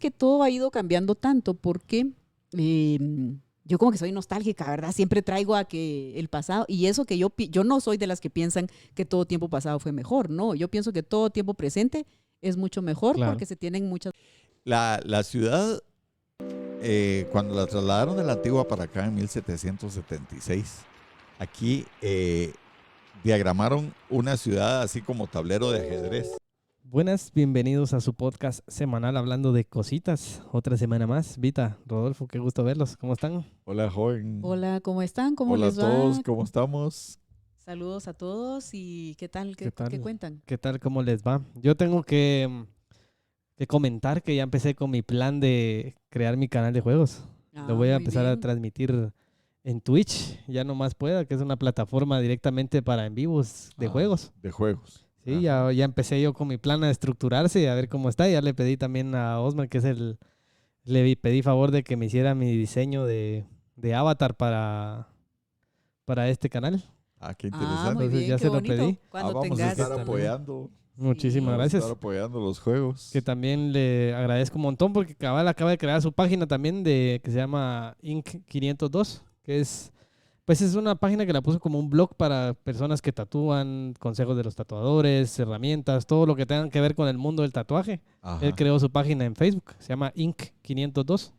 que todo ha ido cambiando tanto porque yo como que soy nostálgica, ¿verdad? Siempre traigo a que el pasado, y eso que yo no soy de las que piensan que todo tiempo pasado fue mejor, no, yo pienso que todo tiempo presente es mucho mejor porque se tienen muchas... La ciudad, cuando la trasladaron de la Antigua para acá en 1776, aquí diagramaron una ciudad así como tablero de ajedrez. Buenas, bienvenidos a su podcast semanal hablando de cositas. Otra semana más. Vita, Rodolfo, qué gusto verlos. ¿Cómo están? Hola, joven. Hola, ¿cómo están? ¿Cómo Hola les va? a todos, ¿cómo estamos? Saludos a todos y ¿qué tal? ¿Qué cuentan? ¿Qué tal? ¿Cómo les va? Yo tengo que comentar que ya empecé con mi plan de crear mi canal de juegos. Lo voy a empezar a transmitir en Twitch, ya no más pueda, que es una plataforma directamente para en vivos de juegos. De juegos. Sí, ya empecé yo con mi plan a estructurarse y a ver cómo está. Ya le pedí también a Osman, que es le pedí favor de que me hiciera mi diseño de avatar para este canal. Qué interesante. Muy bien, ya qué se bonito. lo pedí. Vamos a estar apoyando. Muchísimas gracias. Vamos a estar apoyando los juegos. Que también le agradezco un montón porque cabal acaba de crear su página también que se llama Inc 502, que es una página que la puso como un blog para personas que tatúan, consejos de los tatuadores, herramientas, todo lo que tengan que ver con el mundo del tatuaje. Él creó su página en Facebook, se llama Inc 502.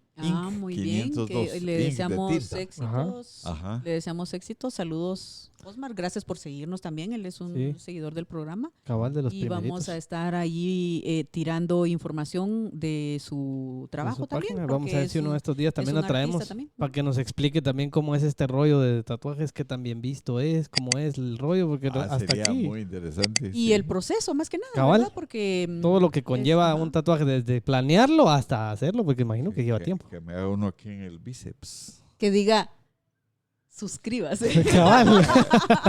Muy 502. Bien, que le deseamos éxitos. Le deseamos éxitos. Saludos, Osmar. Gracias por seguirnos también. Él es un seguidor del programa. Cabal de los primeritos. Y vamos a estar allí tirando información de su trabajo también. Vamos a ver si uno de estos días también lo traemos para que nos explique también cómo es este rollo de tatuajes, que tan bien visto es, cómo es el rollo, porque hasta sería aquí. Muy interesante. Y el proceso, más que nada, cabal, ¿verdad? Porque todo lo que conlleva un tatuaje, desde planearlo hasta hacerlo, porque imagino que lleva tiempo. Que me haga uno aquí en el bíceps. Que diga, suscríbase. Cabal.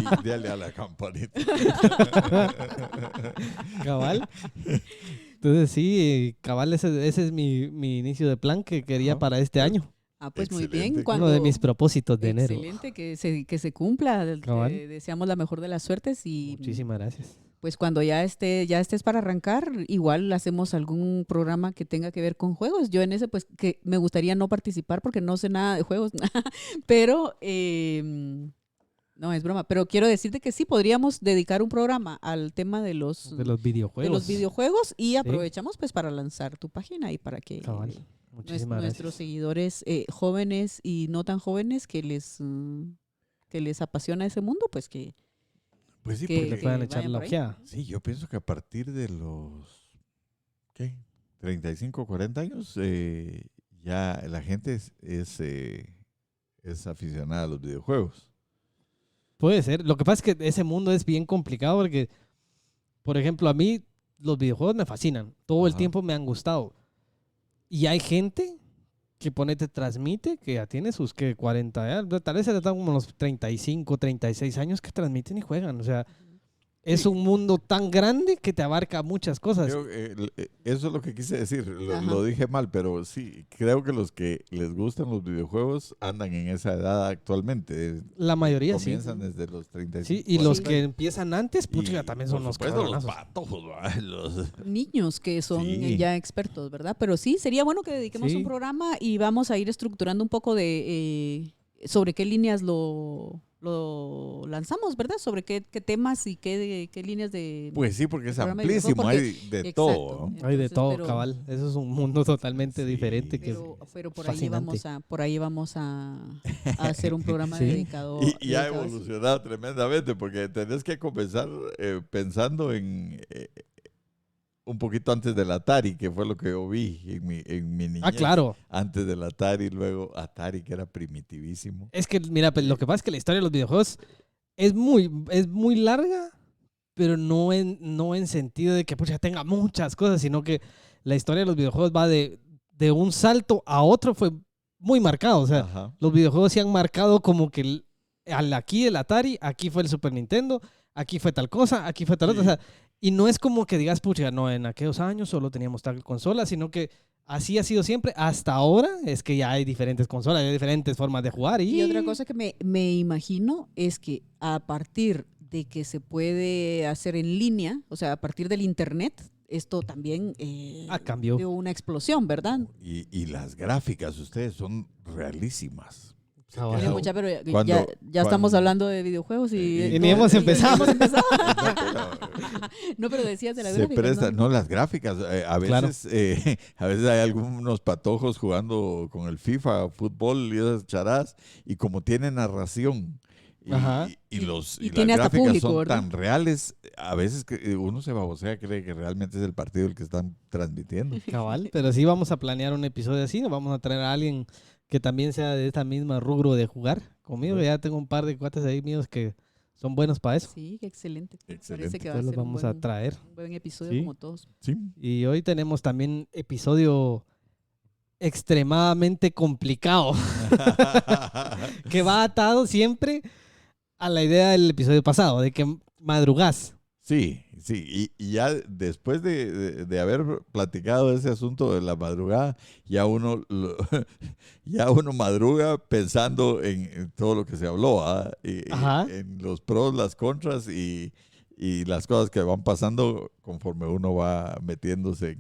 Y dale a la campanita. Cabal. Entonces sí, cabal, ese es mi inicio de plan que quería para este año. Pues excelente. Muy bien. Uno de mis propósitos de enero. Excelente, que se cumpla. Deseamos la mejor de las suertes y... Muchísimas gracias. Pues cuando ya estés para arrancar, igual hacemos algún programa que tenga que ver con juegos. Yo en ese, pues, que me gustaría no participar porque no sé nada de juegos, pero no, es broma. Pero quiero decirte que sí, podríamos dedicar un programa al tema de los videojuegos y aprovechamos pues para lanzar tu página y para que nuestros seguidores jóvenes y no tan jóvenes que les apasiona ese mundo, pues que... Pues sí, porque le puedan echar la ojeada. Sí, yo pienso que a partir de los 35, 40 años, ya la gente es aficionada a los videojuegos. Puede ser. Lo que pasa es que ese mundo es bien complicado porque, por ejemplo, a mí los videojuegos me fascinan. Todo el tiempo me han gustado. Y hay gente que te transmite, que ya tiene sus 40, tal vez se le dan como los 35, 36 años que transmiten y juegan. O sea, es un mundo tan grande que te abarca muchas cosas. Eso es lo que quise decir. Lo dije mal, pero sí, creo que los que les gustan los videojuegos andan en esa edad actualmente. La mayoría comienzan desde los 35. Sí, y los que empiezan antes, pucha, también son los cabronazos. Los patojos, los niños que son ya expertos, ¿verdad? Pero sí, sería bueno que dediquemos un programa y vamos a ir estructurando un poco de sobre qué líneas lo lanzamos, ¿verdad? Sobre qué temas y qué líneas de... Pues sí, porque es amplísimo, hay de todo. Entonces, hay de todo, cabal. Eso es un mundo totalmente diferente. Pero por ahí vamos a hacer un programa dedicado... Y ha evolucionado tremendamente, porque tenés que comenzar pensando en... un poquito antes del Atari, que fue lo que yo vi en mi niñez. Claro. Antes del Atari, luego Atari, que era primitivísimo. Es que, mira, lo que pasa es que la historia de los videojuegos es muy larga, pero no en sentido de que ya tenga muchas cosas, sino que la historia de los videojuegos va de un salto a otro, fue muy marcado. O sea, los videojuegos se han marcado como que aquí el Atari, aquí fue el Super Nintendo, aquí fue tal cosa, aquí fue tal otra. O sea, y no es como que digas, pucha, no, en aquellos años solo teníamos tal consola, sino que así ha sido siempre. Hasta ahora es que ya hay diferentes consolas, hay diferentes formas de jugar. Y otra cosa que me imagino es que a partir de que se puede hacer en línea, o sea, a partir del internet, esto también Cambió. dio una explosión, ¿verdad? Y las gráficas, ustedes son realísimas. Cabal. Oye, mucha, pero Cuando- ya estamos hablando de videojuegos y ni hemos empezado. ni hemos empezado. No, pero decías de las Se gráficas, presta, ¿no? no las gráficas. A Claro. veces, a veces hay algunos patojos jugando con el FIFA, fútbol y esas charadas, y como tiene narración Ajá. y las tiene hasta gráficas público, son ¿verdad? tan reales, a veces que uno se babosea, cree que realmente es el partido el que están transmitiendo. Cabal, pero sí vamos a planear un episodio así, nos vamos a traer a alguien que también sea de esta misma rubro de jugar conmigo. Ya tengo un par de cuates ahí míos que son buenos para eso. Sí, qué excelente. Excelente. Parece que va a Entonces los ser vamos a traer. un buen episodio Sí. como todos. Sí. Y hoy tenemos también episodio extremadamente complicado, que va atado siempre a la idea del episodio pasado, de que madrugás. Sí, sí, y ya después de haber platicado ese asunto de la madrugada, ya uno madruga pensando en todo lo que se habló, ¿ah? Ajá. En los pros, las contras y las cosas que van pasando conforme uno va metiéndose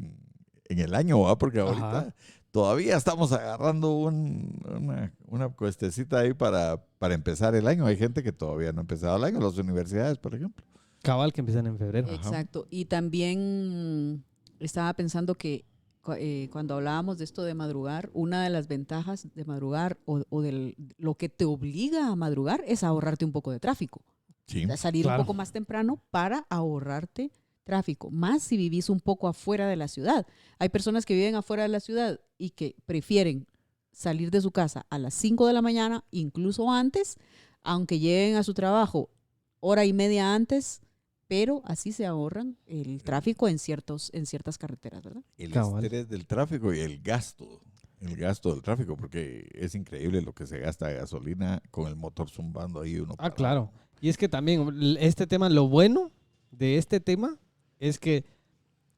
en el año, ¿ah? Porque ahorita Ajá. todavía estamos agarrando una cuestecita ahí para empezar el año. Hay gente que todavía no ha empezado el año, las universidades, por ejemplo. Cabal, que empiezan en febrero. Exacto. Y también estaba pensando que cuando hablábamos de esto de madrugar, una de las ventajas de madrugar o de lo que te obliga a madrugar es ahorrarte un poco de tráfico. Sí. O sea, salir Claro. un poco más temprano para ahorrarte tráfico, más si vivís un poco afuera de la ciudad. Hay personas que viven afuera de la ciudad y que prefieren salir de su casa a las 5 de la mañana, incluso antes, aunque lleguen a su trabajo hora y media antes, pero así se ahorran el tráfico en ciertas carreteras, ¿verdad? El Cabal. estrés del tráfico y el gasto del tráfico, porque es increíble lo que se gasta de gasolina con el motor zumbando ahí uno. parado. Claro. Y es que también este tema, lo bueno de este tema es que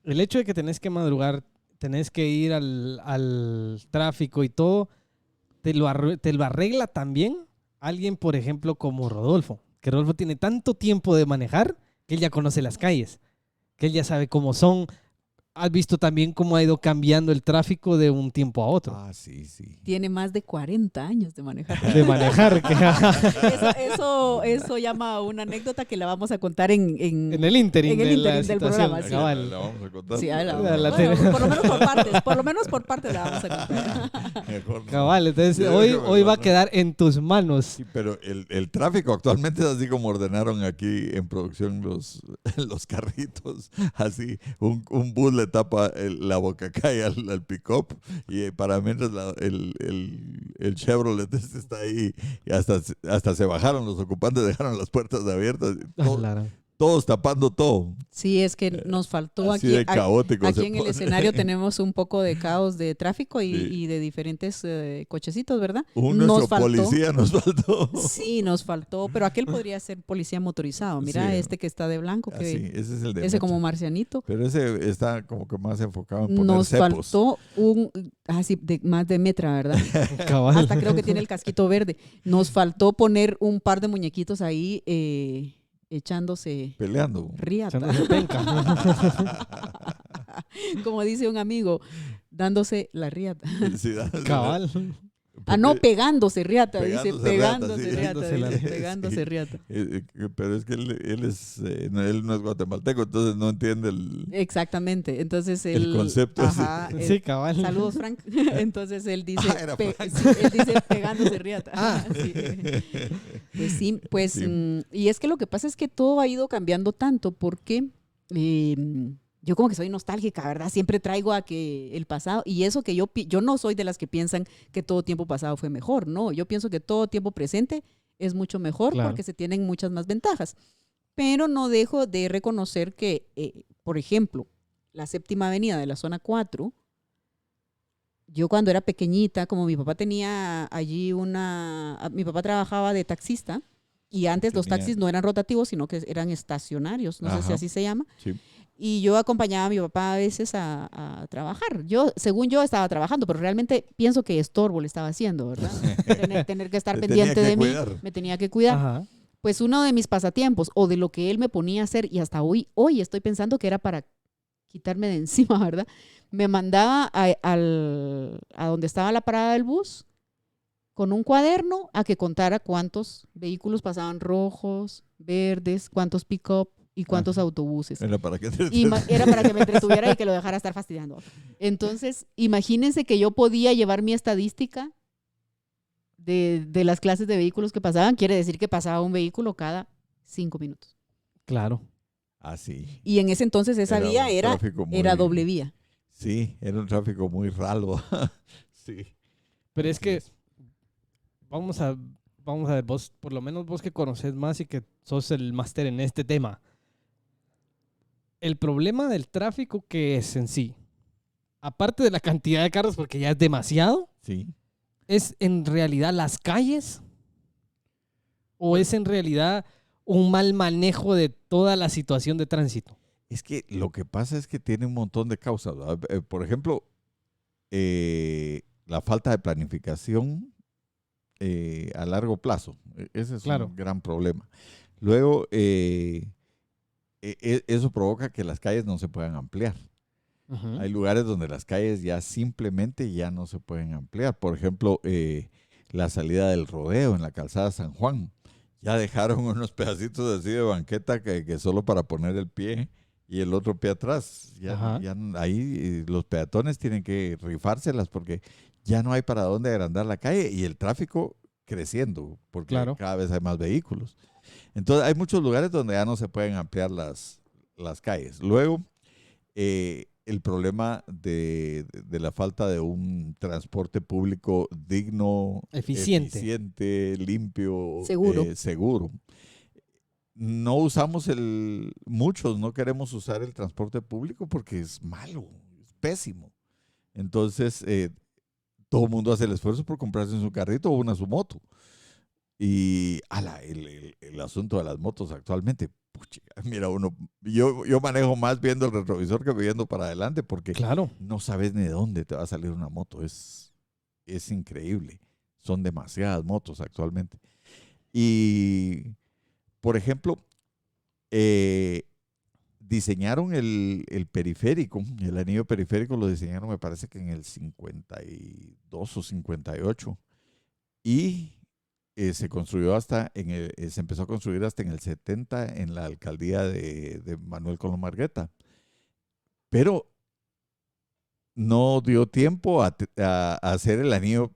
el hecho de que tenés que madrugar, tenés que ir al tráfico y todo, te lo arregla también alguien, por ejemplo, como Rodolfo. Que Rodolfo tiene tanto tiempo de manejar que él ya conoce las calles, que él ya sabe cómo son. Has visto también cómo ha ido cambiando el tráfico de un tiempo a otro. Ah, sí, sí. Tiene más de 40 años de manejar. De manejar. Eso llama a una anécdota que la vamos a contar en En el ínterin En el de la ínterin del situación. programa, sí. Cabal. La vamos a contar. Sí, ahí la La- la bueno, tele- por lo menos por partes la vamos a contar. Mejor no. Cabal, entonces Sí, hoy mejor va a no. quedar en tus manos. Sí, pero el tráfico actualmente es así como ordenaron aquí en producción los carritos. Así, un bus le tapa la bocacay al pick-up y para mientras el Chevrolet está ahí y hasta se bajaron los ocupantes, dejaron las puertas abiertas. Claro. Todos tapando todo. Sí, es que nos faltó Así aquí. de caótico. Aquí se en el pone. escenario tenemos un poco de caos de tráfico Sí. y de diferentes cochecitos, ¿verdad? Nuestro policía nos faltó. Sí, nos faltó, pero aquel podría ser policía motorizado. Mira Sí. este que está de blanco, Así, ese es el de ese Metro. como marcianito. Pero ese está como que más enfocado en poner Nos cepos. faltó más de metra, ¿verdad? Cabal. Hasta creo que tiene el casquito verde. Nos faltó poner un par de muñequitos ahí echándose Peleando. riata. Echándose penca. Como dice un amigo, dándose la riata. Sí, Cabal. Ah, no, pegándose riata, dice, Pegándose pegándose riata, riata, sí. dice, pegándose Sí. riata. Pero es que él no es guatemalteco, entonces no entiende Exactamente, entonces el él... concepto. Ajá, Sí, cabal. saludos, Frank. Entonces él dice, Era Frank. sí, él dice pegándose riata. Sí. Pues sí, pues, Sí. y es que lo que pasa es que todo ha ido cambiando tanto porque yo como que soy nostálgica, ¿verdad? Siempre traigo a que el pasado, y eso que yo no soy de las que piensan que todo tiempo pasado fue mejor, no, yo pienso que todo tiempo presente es mucho mejor Claro. porque se tienen muchas más ventajas, pero no dejo de reconocer que, por ejemplo, la Séptima Avenida de la zona 4, yo cuando era pequeñita, como mi papá tenía allí mi papá trabajaba de taxista y antes los Tenía- taxis no eran rotativos, sino que eran estacionarios, no sé si Ajá. así se llama. Sí. Y yo acompañaba a mi papá a veces a trabajar. Según yo, estaba trabajando, pero realmente pienso que estorbo le estaba haciendo, ¿verdad? Tener que estar Te pendiente tenía que de mí, cuidar. me tenía que cuidar. Ajá. Pues uno de mis pasatiempos o de lo que él me ponía a hacer y hasta hoy estoy pensando que era para quitarme de encima, ¿verdad? Me mandaba a donde estaba la parada del bus con un cuaderno a que contara cuántos vehículos pasaban rojos, verdes, cuántos pick-up y cuántos Ajá. autobuses. Era para que te... Era para que me entretuviera y que lo dejara estar fastidiando. Entonces, imagínense que yo podía llevar mi estadística de las clases de vehículos que pasaban. Quiere decir que pasaba un vehículo cada 5 minutos. Claro. Así. Y en ese entonces esa vía un era tráfico muy... doble vía. Sí, era un tráfico muy ralo. Sí. Pero es Así que vamos a ver, vos, por lo menos vos que conoces más y que sos el máster en este tema. El problema del tráfico que es en sí, aparte de la cantidad de carros, porque ya es demasiado, Sí. ¿es en realidad las calles? ¿O es en realidad un mal manejo de toda la situación de tránsito? Es que lo que pasa es que tiene un montón de causas, ¿verdad? Por ejemplo, la falta de planificación a largo plazo. Ese es Claro. un gran problema. Luego, eso provoca que las calles no se puedan ampliar. Ujú. Hay lugares donde las calles ya simplemente ya no se pueden ampliar. Por ejemplo, la salida del rodeo en la calzada San Juan. Ya dejaron unos pedacitos así de banqueta que solo para poner el pie y el otro pie atrás. Ajá. Ahí los peatones tienen que rifárselas porque ya no hay para dónde agrandar la calle y el tráfico creciendo porque Claro. cada vez hay más vehículos. Entonces hay muchos lugares donde ya no se pueden ampliar las calles. Luego, el problema de la falta de un transporte público digno, Eficiente. limpio, Seguro. seguro. No usamos muchos no queremos usar el transporte público porque es malo, es pésimo. Entonces, todo el mundo hace el esfuerzo por comprarse su carrito o su moto. Y el asunto de las motos actualmente, puchica, mira yo manejo más viendo el retrovisor que viendo para adelante porque Claro. no sabes ni de dónde te va a salir una moto. Es increíble. Son demasiadas motos actualmente. Y, por ejemplo, diseñaron el periférico, el anillo periférico lo diseñaron me parece que en el 52 o 58. Y se construyó se empezó a construir hasta en el 70 en la alcaldía de Manuel Colón Margueta. Pero no dio tiempo a hacer el anillo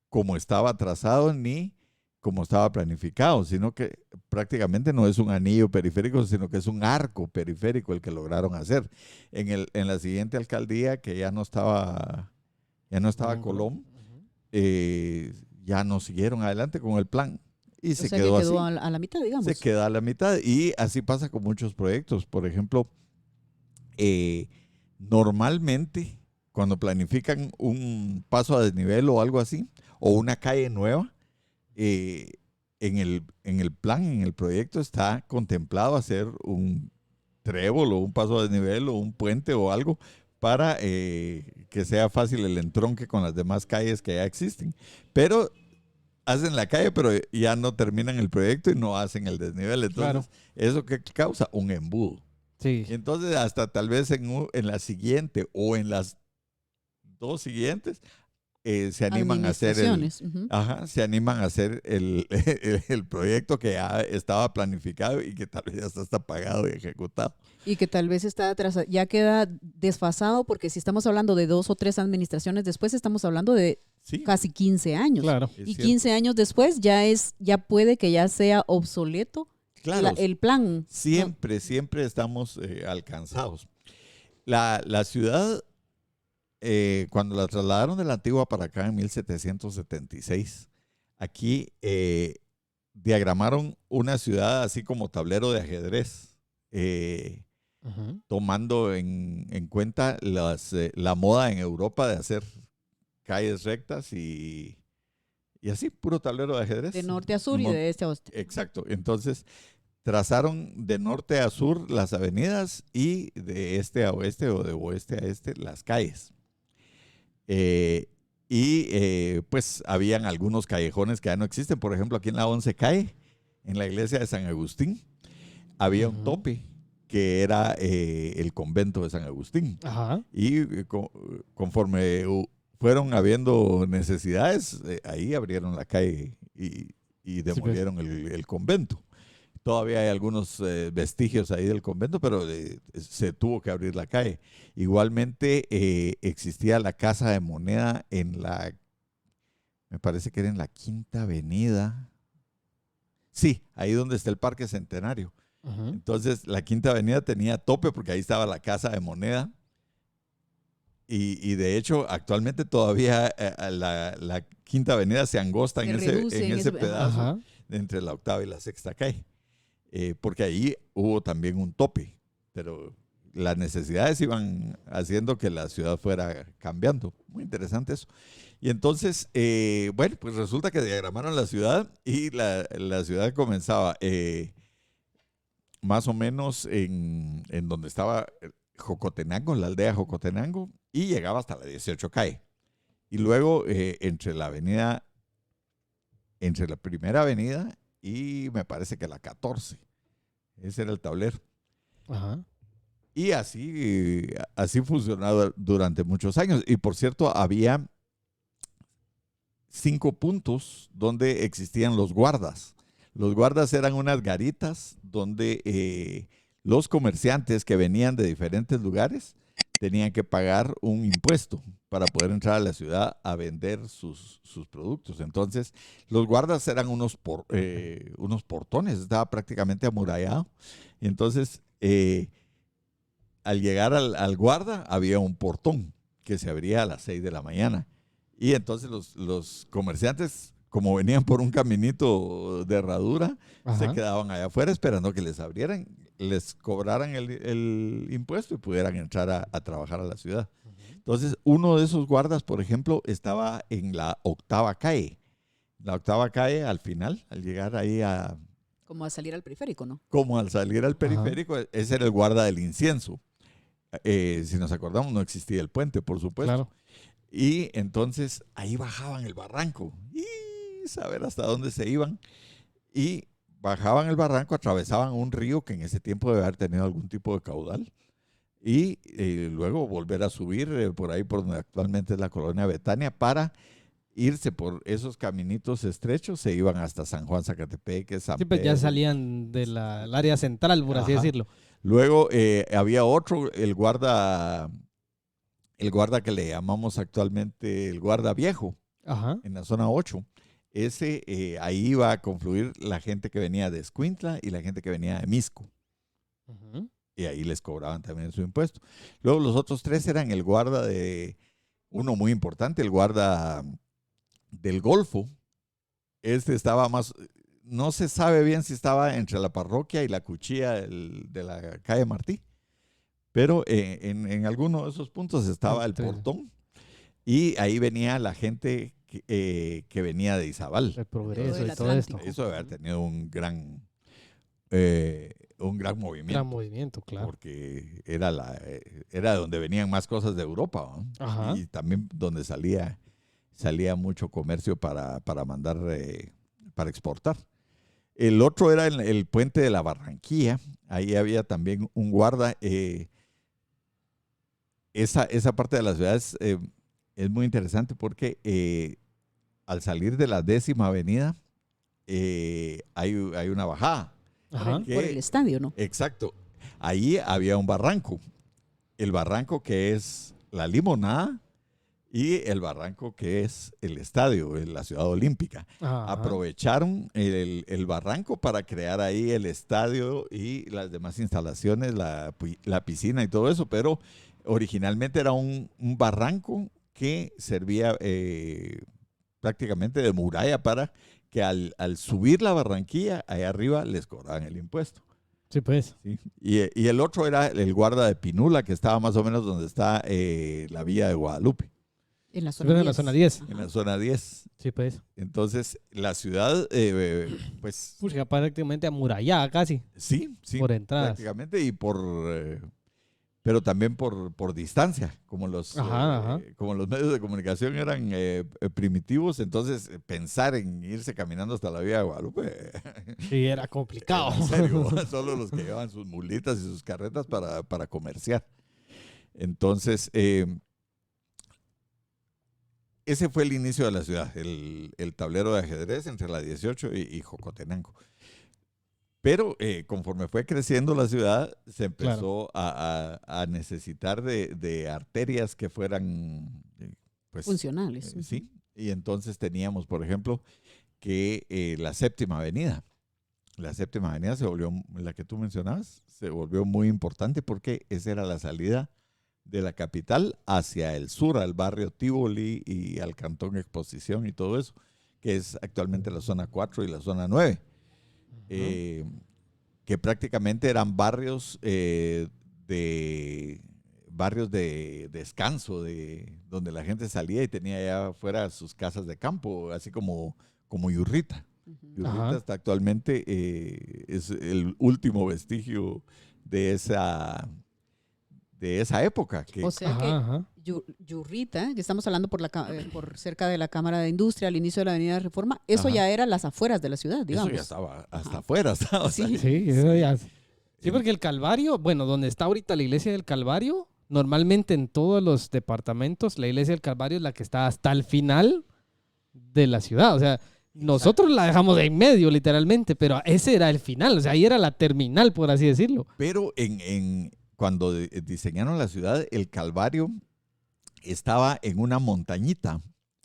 como estaba trazado ni como estaba planificado, sino que prácticamente no es un anillo periférico, sino que es un arco periférico el que lograron hacer. En la siguiente alcaldía, que ya no estaba Colón, ya no siguieron adelante con el plan y O se sea quedó que así. quedó a la mitad, digamos. Se queda a la mitad y así pasa con muchos proyectos. Por ejemplo, normalmente cuando planifican un paso a desnivel o algo así, o una calle nueva, en el plan, en el proyecto está contemplado hacer un trébol o un paso a desnivel o un puente o algo para que sea fácil el entronque con las demás calles que ya existen. Pero hacen la calle, pero ya no terminan el proyecto y no hacen el desnivel. Entonces, Claro. ¿eso qué causa? Un embudo. Sí. Y entonces, hasta tal vez en la siguiente o en las dos siguientes, se animan a hacer Administraciones. se animan a hacer el proyecto que ya estaba planificado y que tal vez ya está pagado y ejecutado. Y que tal vez está atrasado, ya queda desfasado, porque si estamos hablando de 2 o 3 administraciones después, estamos hablando de Sí, casi 15 años. Claro. es Y cierto. 15 años después ya puede que ya sea obsoleto Claro, el plan. ¿no? siempre estamos alcanzados. La ciudad, cuando la trasladaron de la Antigua para acá en 1776, aquí diagramaron una ciudad así como tablero de ajedrez, Ujú. tomando en cuenta la moda en Europa de hacer calles rectas y así, puro tablero de ajedrez. De norte a sur y de este a oeste. Exacto. Entonces, trazaron de norte a sur las avenidas y de este a oeste o de oeste a este las calles. Pues habían algunos callejones que ya no existen. Por ejemplo, aquí en la 11 calle, en la iglesia de San Agustín, había un Ujú. tope que era el convento de San Agustín. Ajá. Y conforme fueron habiendo necesidades, ahí abrieron la calle y demolieron el convento. Todavía hay algunos vestigios ahí del convento, pero se tuvo que abrir la calle. Igualmente existía la Casa de Moneda me parece que era en la Quinta Avenida. Sí, ahí donde está el Parque Centenario. Ajá. Entonces, la Quinta Avenida tenía tope porque ahí estaba la Casa de Moneda. Y de hecho, actualmente todavía la Quinta Avenida se angosta en ese pedazo Ajá. entre la octava y la sexta calle. Porque ahí hubo también un tope, pero las necesidades iban haciendo que la ciudad fuera cambiando. Muy interesante eso. Y entonces, bueno, pues resulta que diagramaron la ciudad y la ciudad comenzaba más o menos en donde estaba Jocotenango, la aldea Jocotenango, y llegaba hasta la 18 calle. Y luego entre la primera avenida y me parece que la 14. Ese era el tablero. Ajá. Y así funcionaba durante muchos años. Y por cierto, había 5 puntos donde existían los guardas. Los guardas eran unas garitas donde los comerciantes que venían de diferentes lugares tenían que pagar un impuesto para poder entrar a la ciudad a vender sus productos. Entonces, los guardas eran unos portones, estaba prácticamente amurallado. Y entonces, al llegar al guarda, había un portón que se abría a las 6 de la mañana. Y entonces los comerciantes, como venían por un caminito de herradura, se quedaban allá afuera esperando que les abrieran, les cobraran el impuesto y pudieran entrar a trabajar a la ciudad. Entonces, uno de esos guardas, por ejemplo, estaba en la octava calle. La octava calle, al final, al llegar ahí Como a salir al periférico, ¿no? como al salir al periférico, ese era el guarda del incienso. Si nos acordamos, no existía el puente, por supuesto. Claro. Y entonces ahí bajaban el barranco y saber hasta dónde se iban. Y bajaban el barranco, atravesaban un río que en ese tiempo debe haber tenido algún tipo de caudal. Y luego volver a subir por ahí por donde actualmente es la colonia Betania para irse por esos caminitos estrechos. Se iban hasta San Juan Zacatepeque, San Sí, pues ya Pedro. salían del área central, por así Ajá. decirlo. Luego había otro, el guarda que le llamamos actualmente el guarda viejo, Ajá. en la zona 8. Ese, ahí iba a confluir la gente que venía de Escuintla y la gente que venía de Misco. Ujú. Y ahí les cobraban también su impuesto. Luego los otros 3 eran el guarda uno muy importante, el guarda del Golfo. Este estaba no se sabe bien si estaba entre la parroquia y la cuchilla de la calle Martí. Pero en alguno de esos puntos estaba el portón y ahí venía la gente que venía de Izabal. El progreso y del todo esto. Atlántico. Eso debe haber tenido un gran movimiento. Gran movimiento, claro. Porque era donde venían más cosas de Europa, ¿no? Ajá. Y también donde salía mucho comercio para mandar, para exportar. El otro era el puente de la Barranquilla. Ahí había también un guarda. Esa parte de la ciudad es muy interesante porque al salir de la 10ª avenida hay una bajada. Ajá. Por el estadio, ¿no? Exacto. Ahí había un barranco. El barranco que es la Limonada y el barranco que es el estadio, la Ciudad Olímpica. Ajá. Aprovecharon el barranco para crear ahí el estadio y las demás instalaciones, la piscina y todo eso, pero originalmente era un barranco que servía prácticamente de muralla para que al subir la Barranquilla, allá arriba les cobraban el impuesto. Sí, pues. ¿Sí? Y el otro era el guarda de Pinula, que estaba más o menos donde está la villa de Guadalupe. En la Sí, zona 10. en la zona 10. En la zona 10. Sí, pues. Entonces, la ciudad, pues... Pues ya prácticamente amurallada casi. Sí, Por entradas. prácticamente. Y pero también por distancia, como como los medios de comunicación eran primitivos, entonces pensar en irse caminando hasta la Vía de Guadalupe Sí, era complicado. en serio, solo los que llevaban sus mulitas y sus carretas para comerciar. Entonces, ese fue el inicio de la ciudad, el tablero de ajedrez entre la 18 y Jocotenango. Pero conforme fue creciendo la ciudad, se empezó a necesitar de arterias que fueran pues, funcionales. Sí, y entonces teníamos, por ejemplo, que la Séptima Avenida. La Séptima Avenida se volvió, la que tú mencionabas, se volvió muy importante porque esa era la salida de la capital hacia el sur, al barrio Tívoli y al Cantón Exposición y todo eso, que es actualmente la zona 4 y la zona 9. Que prácticamente eran barrios de descanso, donde la gente salía y tenía allá afuera sus casas de campo, así como Yurrita. Yurrita está actualmente, es el último vestigio de esa época. O sea que Yurrita, que estamos hablando por cerca de la Cámara de Industria, al inicio de la Avenida Reforma, eso ya era las afueras de la ciudad, digamos. Eso ya estaba hasta afuera. Eso ya. Sí, porque el Calvario, bueno, donde está ahorita la iglesia del Calvario, normalmente en todos los departamentos, la iglesia del Calvario es la que está hasta el final de la ciudad. O sea, nosotros la dejamos de en medio, literalmente, pero ese era el final. O sea, ahí era la terminal, por así decirlo. Pero cuando diseñaron la ciudad, el Calvario estaba en una montañita.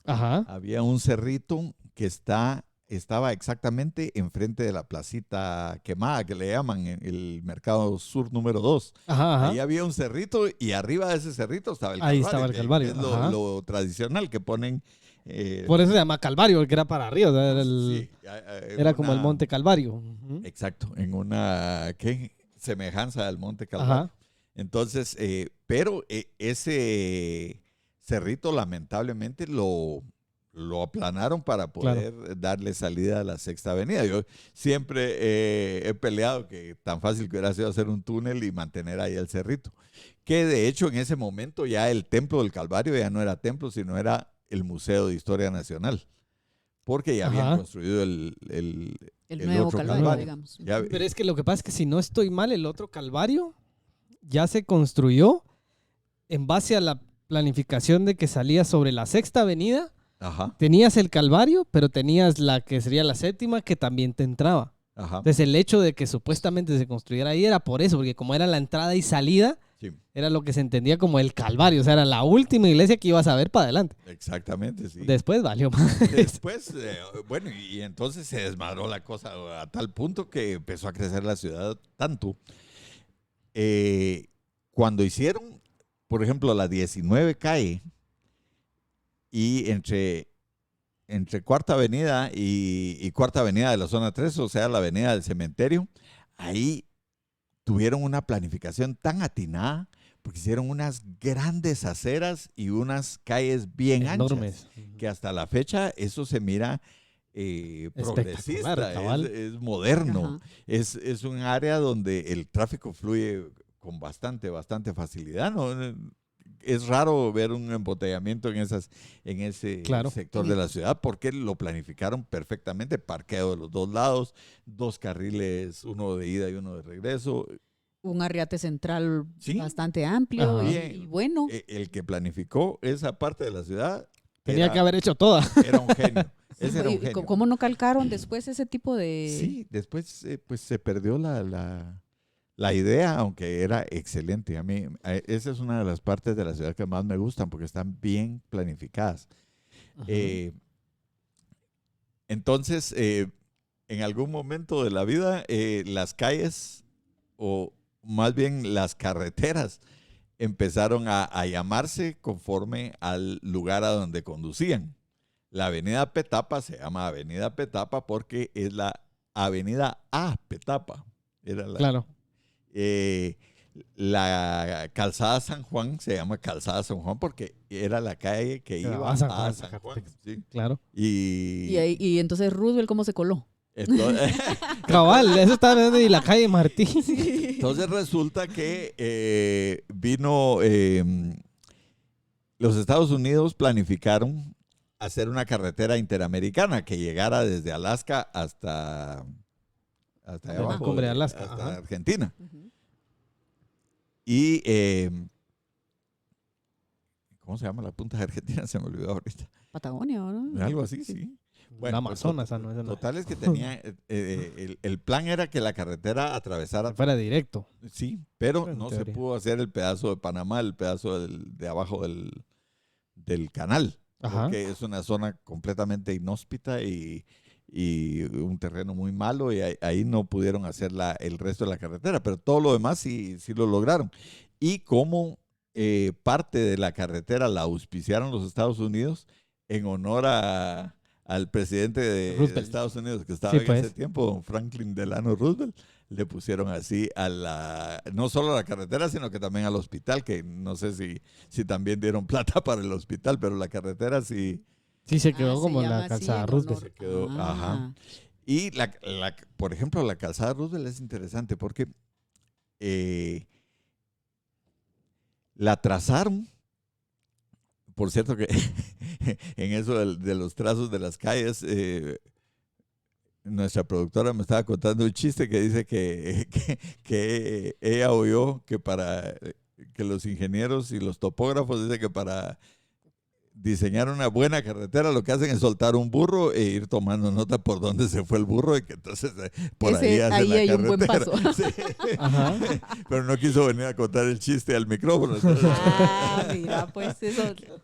Ajá. Había un cerrito que estaba exactamente enfrente de la placita quemada, que le llaman el Mercado Sur número 2. Ajá. Ahí había un cerrito y arriba de ese cerrito estaba el Calvario. Ahí estaba el Calvario. Es lo tradicional que ponen. Por eso se llama Calvario, porque era para arriba. O sea, era como el Monte Calvario. Exacto, en una semejanza al Monte Calvario. Ajá. Entonces, pero ese cerrito lamentablemente lo aplanaron para poder darle salida a la Sexta Avenida. Yo siempre he peleado que tan fácil que hubiera sido hacer un túnel y mantener ahí el cerrito. Que de hecho en ese momento ya el Templo del Calvario ya no era templo, sino era el Museo de Historia Nacional. Porque ya habían construido el nuevo otro Calvario, digamos. Pero es que lo que pasa es que si no estoy mal, el otro Calvario ya se construyó en base a la planificación de que salía sobre la Sexta Avenida. Ajá. Tenías el Calvario, pero tenías la que sería la Séptima que también te entraba. Ajá. Entonces el hecho de que supuestamente se construyera ahí era por eso, porque como era la entrada y salida, era lo que se entendía como el Calvario. O sea, era la última iglesia que ibas a ver para adelante. Exactamente, sí. Después valió más. Después, bueno, y entonces se desmadró la cosa a tal punto que empezó a crecer la ciudad tanto. Cuando hicieron, por ejemplo, la 19 calle y entre Cuarta Avenida y Cuarta Avenida de la zona 3, o sea, la Avenida del Cementerio, ahí tuvieron una planificación tan atinada porque hicieron unas grandes aceras y unas calles bien enormes, anchas, que hasta la fecha eso se mira progresista, es moderno, es un área donde el tráfico fluye con bastante facilidad, ¿no? Es raro ver un embotellamiento en ese sector de la ciudad porque lo planificaron perfectamente, parqueo de los dos lados, 2 carriles, uno de ida y uno de regreso. Un arriate central bastante amplio y bueno. El que planificó esa parte de la ciudad tenía que haber hecho toda. Era un genio. Ese era un genio. ¿Cómo no calcaron después ese tipo de...? Sí, después pues se perdió la idea, aunque era excelente. A mí, esa es una de las partes de la ciudad que más me gustan porque están bien planificadas. Entonces, en algún momento de la vida, las calles, o más bien las carreteras, empezaron a llamarse conforme al lugar a donde conducían. La avenida Petapa se llama avenida Petapa porque es la avenida A Petapa. Claro. La calzada San Juan se llama calzada San Juan porque era la calle que iba a San Juan. Sí. Claro. Y entonces Roosevelt, ¿cómo se coló? Entonces, Cabal, eso está hablando de la calle Martí. entonces resulta que vino, los Estados Unidos planificaron hacer una carretera interamericana que llegara desde Alaska hasta allá La abajo, cumbre de Alaska, hasta ajá. Argentina. Ujú. Y, ¿cómo se llama la punta de Argentina? Se me olvidó ahorita. Patagonia, ¿no? Algo así, sí. La Amazonas, pues, no, esa no. total es que tenía, el plan era que la carretera atravesara, Fuera directo. sí, pero En no se teoría. pudo hacer el pedazo de Panamá, el pedazo de abajo del canal, Ajá. porque es una zona completamente inhóspita y un terreno muy malo y ahí no pudieron hacer el resto de la carretera, pero todo lo demás sí lo lograron. Y como parte de la carretera la auspiciaron los Estados Unidos en honor al presidente de Roosevelt. Estados Unidos que estaba Sí, en pues. ese tiempo, don Franklin Delano Roosevelt, le pusieron así no solo a la carretera, sino que también al hospital, que no sé si también dieron plata para el hospital, pero la carretera sí Sí, se Ah, quedó se como llama la así calzada en Roosevelt. honor. se quedó, ajá. Y por ejemplo, la calzada Roosevelt es interesante porque la trazaron. Por cierto que en eso de los trazos de las calles, nuestra productora me estaba contando un chiste que dice que ella oyó que los ingenieros y los topógrafos dicen que para diseñar una buena carretera lo que hacen es soltar un burro e ir tomando nota por dónde se fue el burro y que entonces por ahí hacen Ahí la hay carretera. un buen paso. Sí. Ajá. Pero no quiso venir a contar el chiste al micrófono. Entonces, Ah, mira, pues eso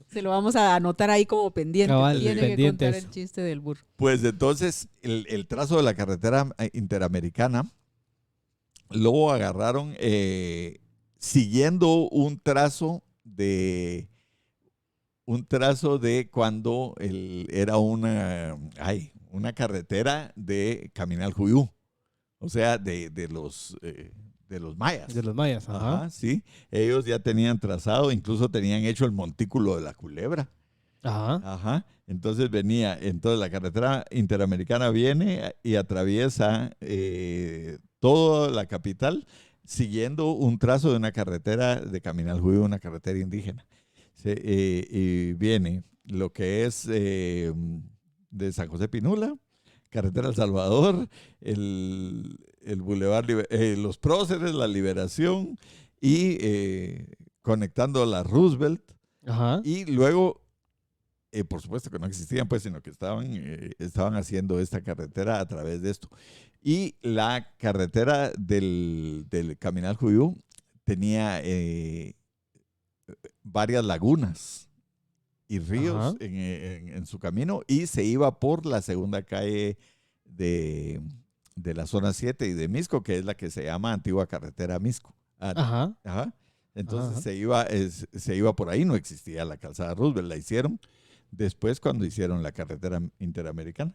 se lo vamos a anotar ahí como pendiente. Cabal, Tiene que pendientes. contar el chiste del burro. pues entonces el trazo de la carretera interamericana lo agarraron siguiendo un trazo de cuando era una carretera de Caminal Juyú, o sea, de los mayas. De los mayas, ajá. Ajá, sí. Ellos ya tenían trazado, incluso tenían hecho el montículo de la culebra. Ajá. Ajá. Entonces entonces la carretera interamericana viene y atraviesa toda la capital siguiendo un trazo de una carretera de Caminal Juyú, una carretera indígena. Y viene lo que es de San José Pinula, Carretera El Salvador, el Boulevard, los Próceres, la Liberación y conectando a la Roosevelt. Ajá. Y luego, por supuesto que no existían, pues, sino que estaban haciendo esta carretera a través de esto. Y la carretera del Caminal Juyú tenía varias lagunas y ríos Ajá. en su camino y se iba por la segunda calle de la zona 7 y de Misco, que es la que se llama Antigua Carretera Misco. Ajá. Ajá. Entonces Ajá. se iba por ahí, no existía la calzada Roosevelt, la hicieron después cuando hicieron la carretera interamericana.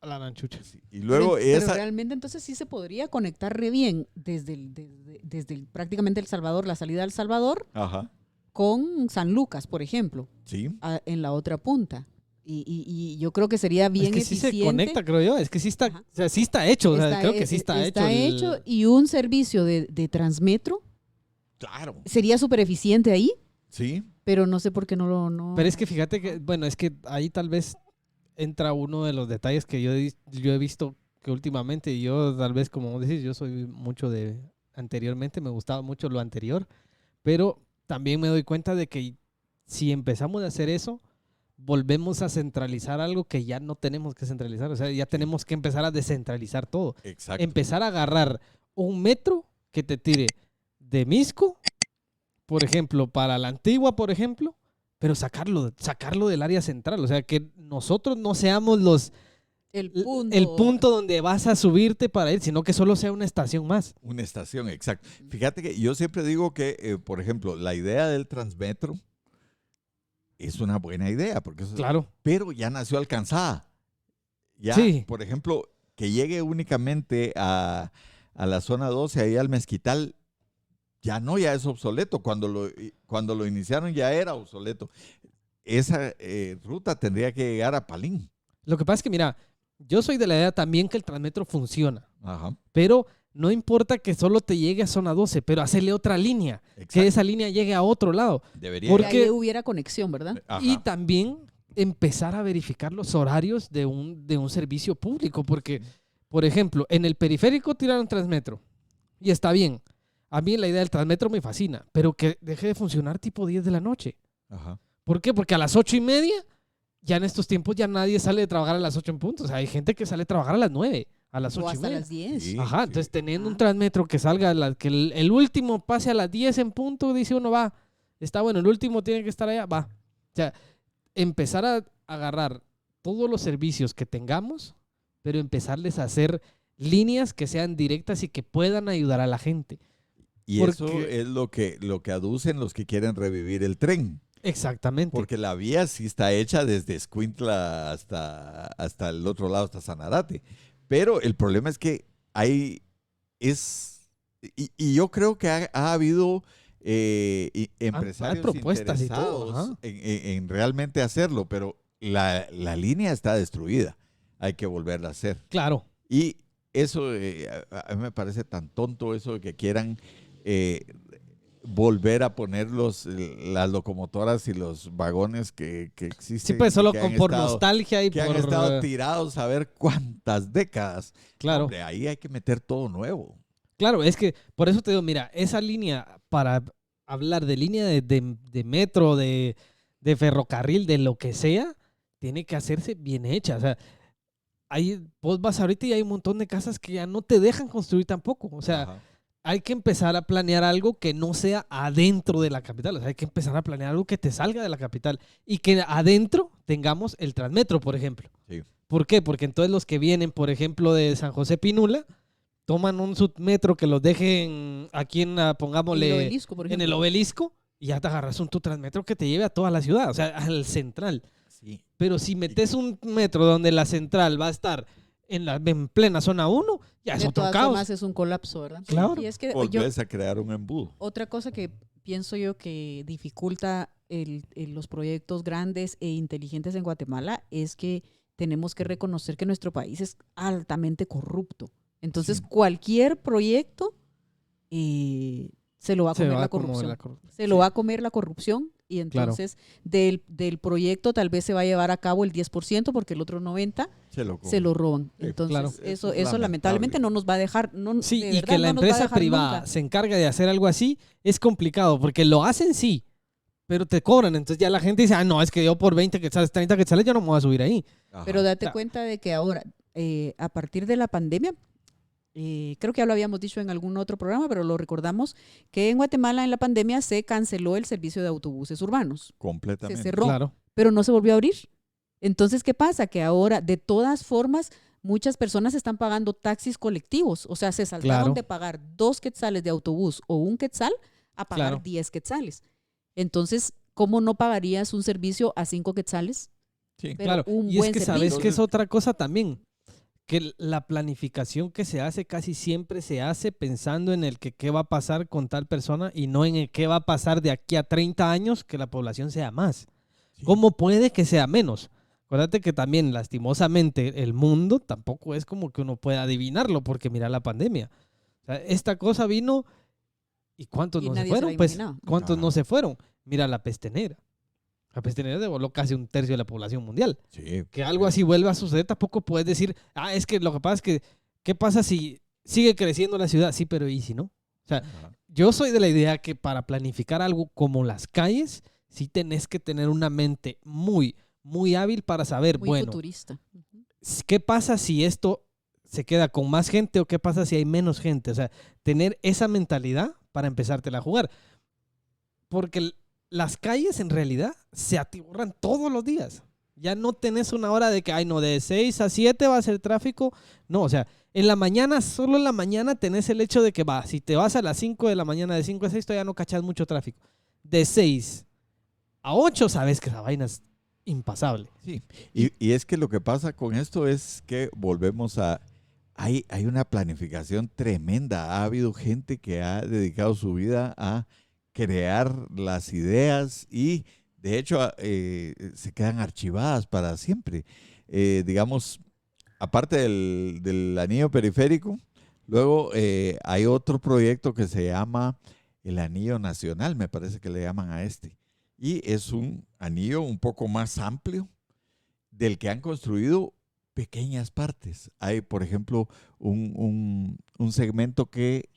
A la lanchucha. Sí. Y luego Pero realmente entonces sí se podría conectar re bien desde prácticamente El Salvador, la salida del Salvador, Ajá, con San Lucas, por ejemplo, sí. en la otra punta. Y yo creo que sería bien Es que sí eficiente. se conecta, creo yo. Es que sí está, Ajá. o sea, sí está hecho. O sea, creo que sí está hecho. Está hecho y un servicio de Transmetro Claro, sería súper eficiente ahí, sí. pero no sé por qué no. Pero es que fíjate que, bueno, es que ahí tal vez entra uno de los detalles que yo he visto que últimamente, y yo tal vez, como decís, yo soy mucho de anteriormente, me gustaba mucho lo anterior, pero también me doy cuenta de que si empezamos a hacer eso, volvemos a centralizar algo que ya no tenemos que centralizar. O sea, ya tenemos que empezar a descentralizar todo. Exacto. Empezar a agarrar un metro que te tire de Misco, por ejemplo, para la Antigua, por ejemplo, pero sacarlo del área central. O sea, que nosotros no seamos el punto donde vas a subirte para ir, sino que solo sea una estación más. Una estación, exacto. Fíjate que yo siempre digo que, por ejemplo, la idea del Transmetro es una buena idea, porque Claro. pero ya nació alcanzada. Ya, Sí. por ejemplo, que llegue únicamente a la zona 12, ahí al Mezquital, ya es obsoleto. Cuando lo iniciaron ya era obsoleto. Esa ruta tendría que llegar a Palín. Lo que pasa es que, mira, Yo soy de la idea también que el Transmetro funciona, Ajá. pero no importa que solo te llegue a zona 12, pero hacerle otra línea, Exacto. que esa línea llegue a otro lado. Debería. Porque- Que ahí hubiera conexión, ¿verdad? Ajá. Y también empezar a verificar los horarios de un servicio público, porque, por ejemplo, en el periférico tiraron Transmetro, y está bien. A mí la idea del Transmetro me fascina, pero que deje de funcionar tipo 10 de la noche. Ajá. ¿Por qué? Porque a las 8:30, ya en estos tiempos ya nadie sale de trabajar a las 8 en punto. O sea, hay gente que sale a trabajar a las 9, a las O 8:30. hasta las 10. Sí. Ajá, entonces teniendo un Ah. Transmetro que salga, que el último pase a las 10 en punto, dice uno, va, está bueno, el último tiene que estar allá, va. O sea, empezar a agarrar todos los servicios que tengamos, pero empezarles a hacer líneas que sean directas y que puedan ayudar a la gente. Y Porque- eso es lo que aducen los que quieren revivir el tren. Exactamente. Porque la vía sí está hecha desde Escuintla hasta el otro lado, hasta Sanarate. Pero el problema es que y yo creo que ha habido empresarios propuestas y todo, interesados ajá. en realmente hacerlo, pero la línea está destruida. Hay que volverla a hacer. Claro. Y eso, a mí me parece tan tonto eso de que quieran volver a poner las locomotoras y los vagones que existen. Sí, pues solo que han por estado- nostalgia y que por... han estado tirados a ver cuántas décadas. Claro. Hombre, ahí hay que meter todo nuevo. Claro, es que por eso te digo, mira, esa línea, para hablar de línea de metro, de ferrocarril, de lo que sea, tiene que hacerse bien hecha. O sea, vos vas ahorita y hay un montón de casas que ya no te dejan construir tampoco. O sea, Ajá. hay que empezar a planear algo que no sea adentro de la capital. O sea, hay que empezar a planear algo que te salga de la capital y que adentro tengamos el Transmetro, por ejemplo. Sí. ¿Por qué? Porque entonces los que vienen, por ejemplo, de San José Pinula, toman un submetro que los dejen aquí pongámosle, En el obelisco, por en ejemplo. el obelisco, y ya te agarras un tu Transmetro que te lleve a toda la ciudad, o sea, al central. Sí. Pero si metes un metro donde la central va a estar en plena zona 1, ya es De otro todas caos. formas es un colapso, ¿verdad? Claro. Y es que Volvés a crear un embudo. otra cosa que pienso yo que dificulta los proyectos grandes e inteligentes en Guatemala es que tenemos que reconocer que nuestro país es altamente corrupto. Entonces, Sí. cualquier proyecto se lo va a Se comer va la como corrupción. la corrupción. Se lo va a comer la corrupción y entonces del proyecto tal vez se va a llevar a cabo el 10% porque el otro 90% se lo roban. Sí, Entonces, claro. eso Es lamentablemente lamentable. no nos va a dejar. No, Sí, de y verdad que la no nos va a empresa dejar privada nunca. se encarga de hacer algo así es complicado, porque lo hacen sí, pero te cobran. Entonces ya la gente dice, no, es que yo por 20 quetzales, 30 quetzales, yo no me voy a subir ahí. Ajá. Pero date Ya. cuenta de que ahora, a partir de la pandemia, creo que ya lo habíamos dicho en algún otro programa, pero lo recordamos, que en Guatemala en la pandemia se canceló el servicio de autobuses urbanos. Completamente. Se cerró, Claro. pero no se volvió a abrir. Entonces, ¿qué pasa? Que ahora, de todas formas, muchas personas están pagando taxis colectivos. O sea, se saltaron Claro. de pagar 2 quetzales de autobús o 1 quetzal a pagar Claro. 10 quetzales. Entonces, ¿cómo no pagarías un servicio a 5 quetzales? Sí. Pero Claro, un y es buen que servicio. sabes que es otra cosa también, que la planificación que se hace casi siempre se hace pensando en el que qué va a pasar con tal persona y no en el qué va a pasar de aquí a 30 años que la población sea más. Sí. ¿Cómo puede que sea menos? Acuérdate que también, lastimosamente, el mundo tampoco es como que uno pueda adivinarlo, porque mira la pandemia. O sea, esta cosa vino y ¿cuántos Y no se nadie se la fueron? Pues, imaginaba. ¿cuántos Ajá. no se fueron? Mira la peste negra. La peste negra devoló casi 1/3 de la población mundial. Sí. Que algo así vuelva a suceder, tampoco puedes decir, es que lo que pasa es que, ¿qué pasa si sigue creciendo la ciudad? Sí, pero ¿y si no? O sea, Ajá. yo soy de la idea que para planificar algo como las calles, sí tenés que tener una mente muy, muy hábil para saber, Muy bueno, futurista. Ujú. ¿qué pasa si esto se queda con más gente o qué pasa si hay menos gente? O sea, tener esa mentalidad para empezártela a jugar. Porque las calles en realidad se atiborran todos los días. Ya no tenés una hora de que, de 6 a 7 va a ser tráfico. No, o sea, en la mañana, solo en la mañana tenés el hecho de que si te vas a las 5 de la mañana, de 5 a 6, todavía no cachas mucho tráfico. De 6 a 8 sabes que esa vaina es impasable. Sí. Y es que lo que pasa con esto es que volvemos a... Hay una planificación tremenda. Ha habido gente que ha dedicado su vida a crear las ideas y de hecho se quedan archivadas para siempre. Digamos, aparte del anillo periférico, luego hay otro proyecto que se llama el Anillo Nacional, me parece que le llaman a este. Y es un anillo un poco más amplio del que han construido pequeñas partes. Hay, por ejemplo, un segmento que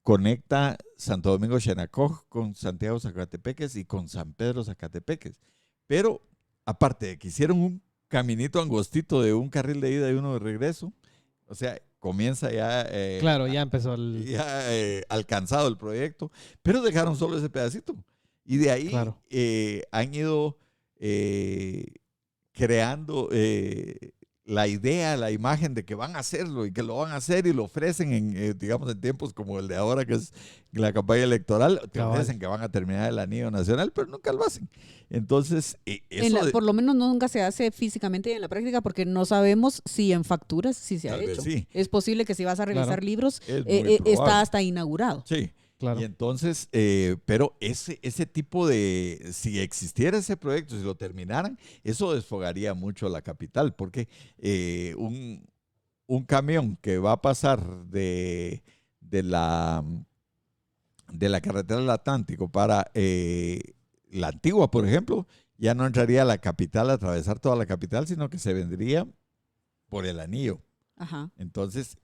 conecta Santo Domingo Xenacoj con Santiago Zacatepeques y con San Pedro Zacatepeques. Pero aparte de que hicieron un caminito angostito de un carril de ida y uno de regreso, o sea, comienza ya, Claro, ya empezó el... ya alcanzado el proyecto, pero dejaron solo ese pedacito. Y de ahí Claro. han ido creando la idea, la imagen de que van a hacerlo y que lo van a hacer y lo ofrecen en, digamos, en tiempos como el de ahora, que es la campaña electoral, te Cabal. ofrecen que van a terminar el anillo nacional, pero nunca lo hacen. Entonces, eso Por lo menos nunca se hace físicamente en la práctica porque no sabemos si en facturas sí se ha Tal vez hecho. sí. Es posible que si vas a revisar Claro. libros, es muy probable. está hasta inaugurado. Sí. Claro. Y entonces, pero ese tipo de, si existiera ese proyecto, si lo terminaran, eso desfogaría mucho la capital, porque un camión que va a pasar de la carretera del Atlántico para la Antigua, por ejemplo, ya no entraría a la capital, a atravesar toda la capital, sino que se vendría por el anillo. Ajá. Entonces,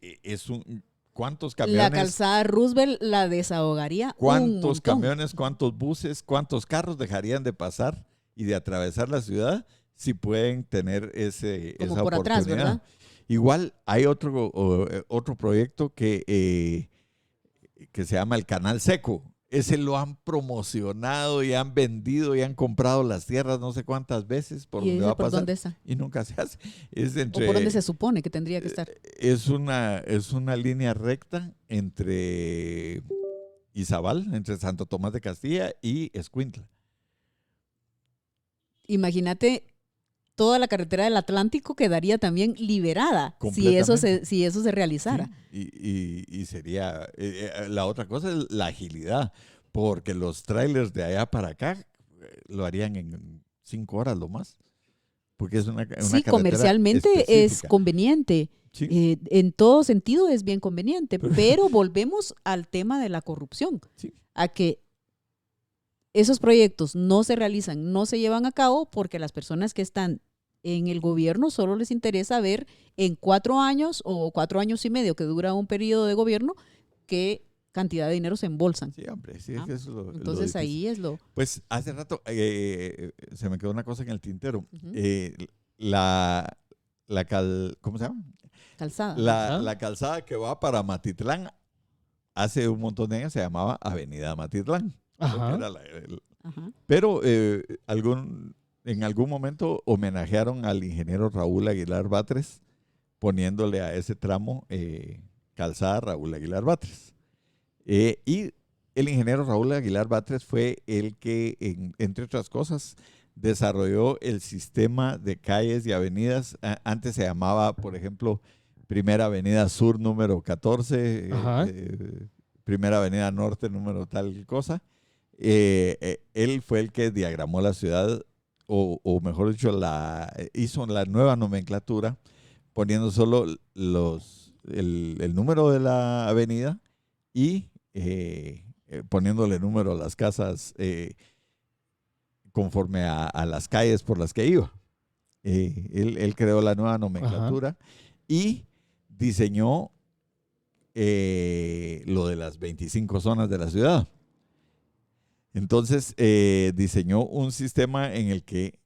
¿cuántos La camiones? calzada Roosevelt la desahogaría un ¿Cuántos montón. camiones, cuántos buses, cuántos carros dejarían de pasar y de atravesar la ciudad si pueden tener Como esa por atrás, oportunidad? ¿verdad? Igual hay otro proyecto que se llama el Canal Seco. Ese lo han promocionado y han vendido y han comprado las tierras no sé cuántas veces por ¿Y donde ese va a por pasar dónde está? y nunca se hace. Es ¿O por dónde se supone que tendría que estar? es una línea recta entre Izabal, entre Santo Tomás de Castilla y Escuintla. Imagínate, toda la carretera del Atlántico quedaría también liberada si eso se realizara. Sí, y sería, la otra cosa es la agilidad, porque los trailers de allá para acá lo harían en 5 horas lo más, porque es una Sí, carretera comercialmente es específica. conveniente. Sí, En todo sentido es bien conveniente, pero volvemos al tema de la corrupción, sí. a que esos proyectos no se realizan, no se llevan a cabo porque las personas que están en el gobierno solo les interesa ver en 4 años o 4 años y medio que dura un periodo de gobierno qué cantidad de dinero se embolsan. Sí, hombre, sí, ¿Ah? es que eso es lo Entonces difícil. ahí es lo... Pues hace rato se me quedó una cosa en el tintero. Ujú. ¿Cómo se llama? Calzada. La calzada que va para Matitlán hace un montón de años se llamaba Avenida Matitlán. Creo que Ajá. era Ajá. pero en algún momento homenajearon al ingeniero Raúl Aguilar Batres poniéndole a ese tramo calzada Raúl Aguilar Batres. Y el ingeniero Raúl Aguilar Batres fue el que, entre otras cosas, desarrolló el sistema de calles y avenidas. Antes se llamaba, por ejemplo, Primera Avenida Sur número 14, Ajá. Primera Avenida Norte número tal cosa. Él fue el que diagramó la ciudad, o mejor dicho, hizo la nueva nomenclatura, poniendo solo el número de la avenida y poniéndole número a las casas conforme a las calles por las que iba. Él creó la nueva nomenclatura y diseñó lo de las 25 zonas de la ciudad. Entonces diseñó un sistema en el que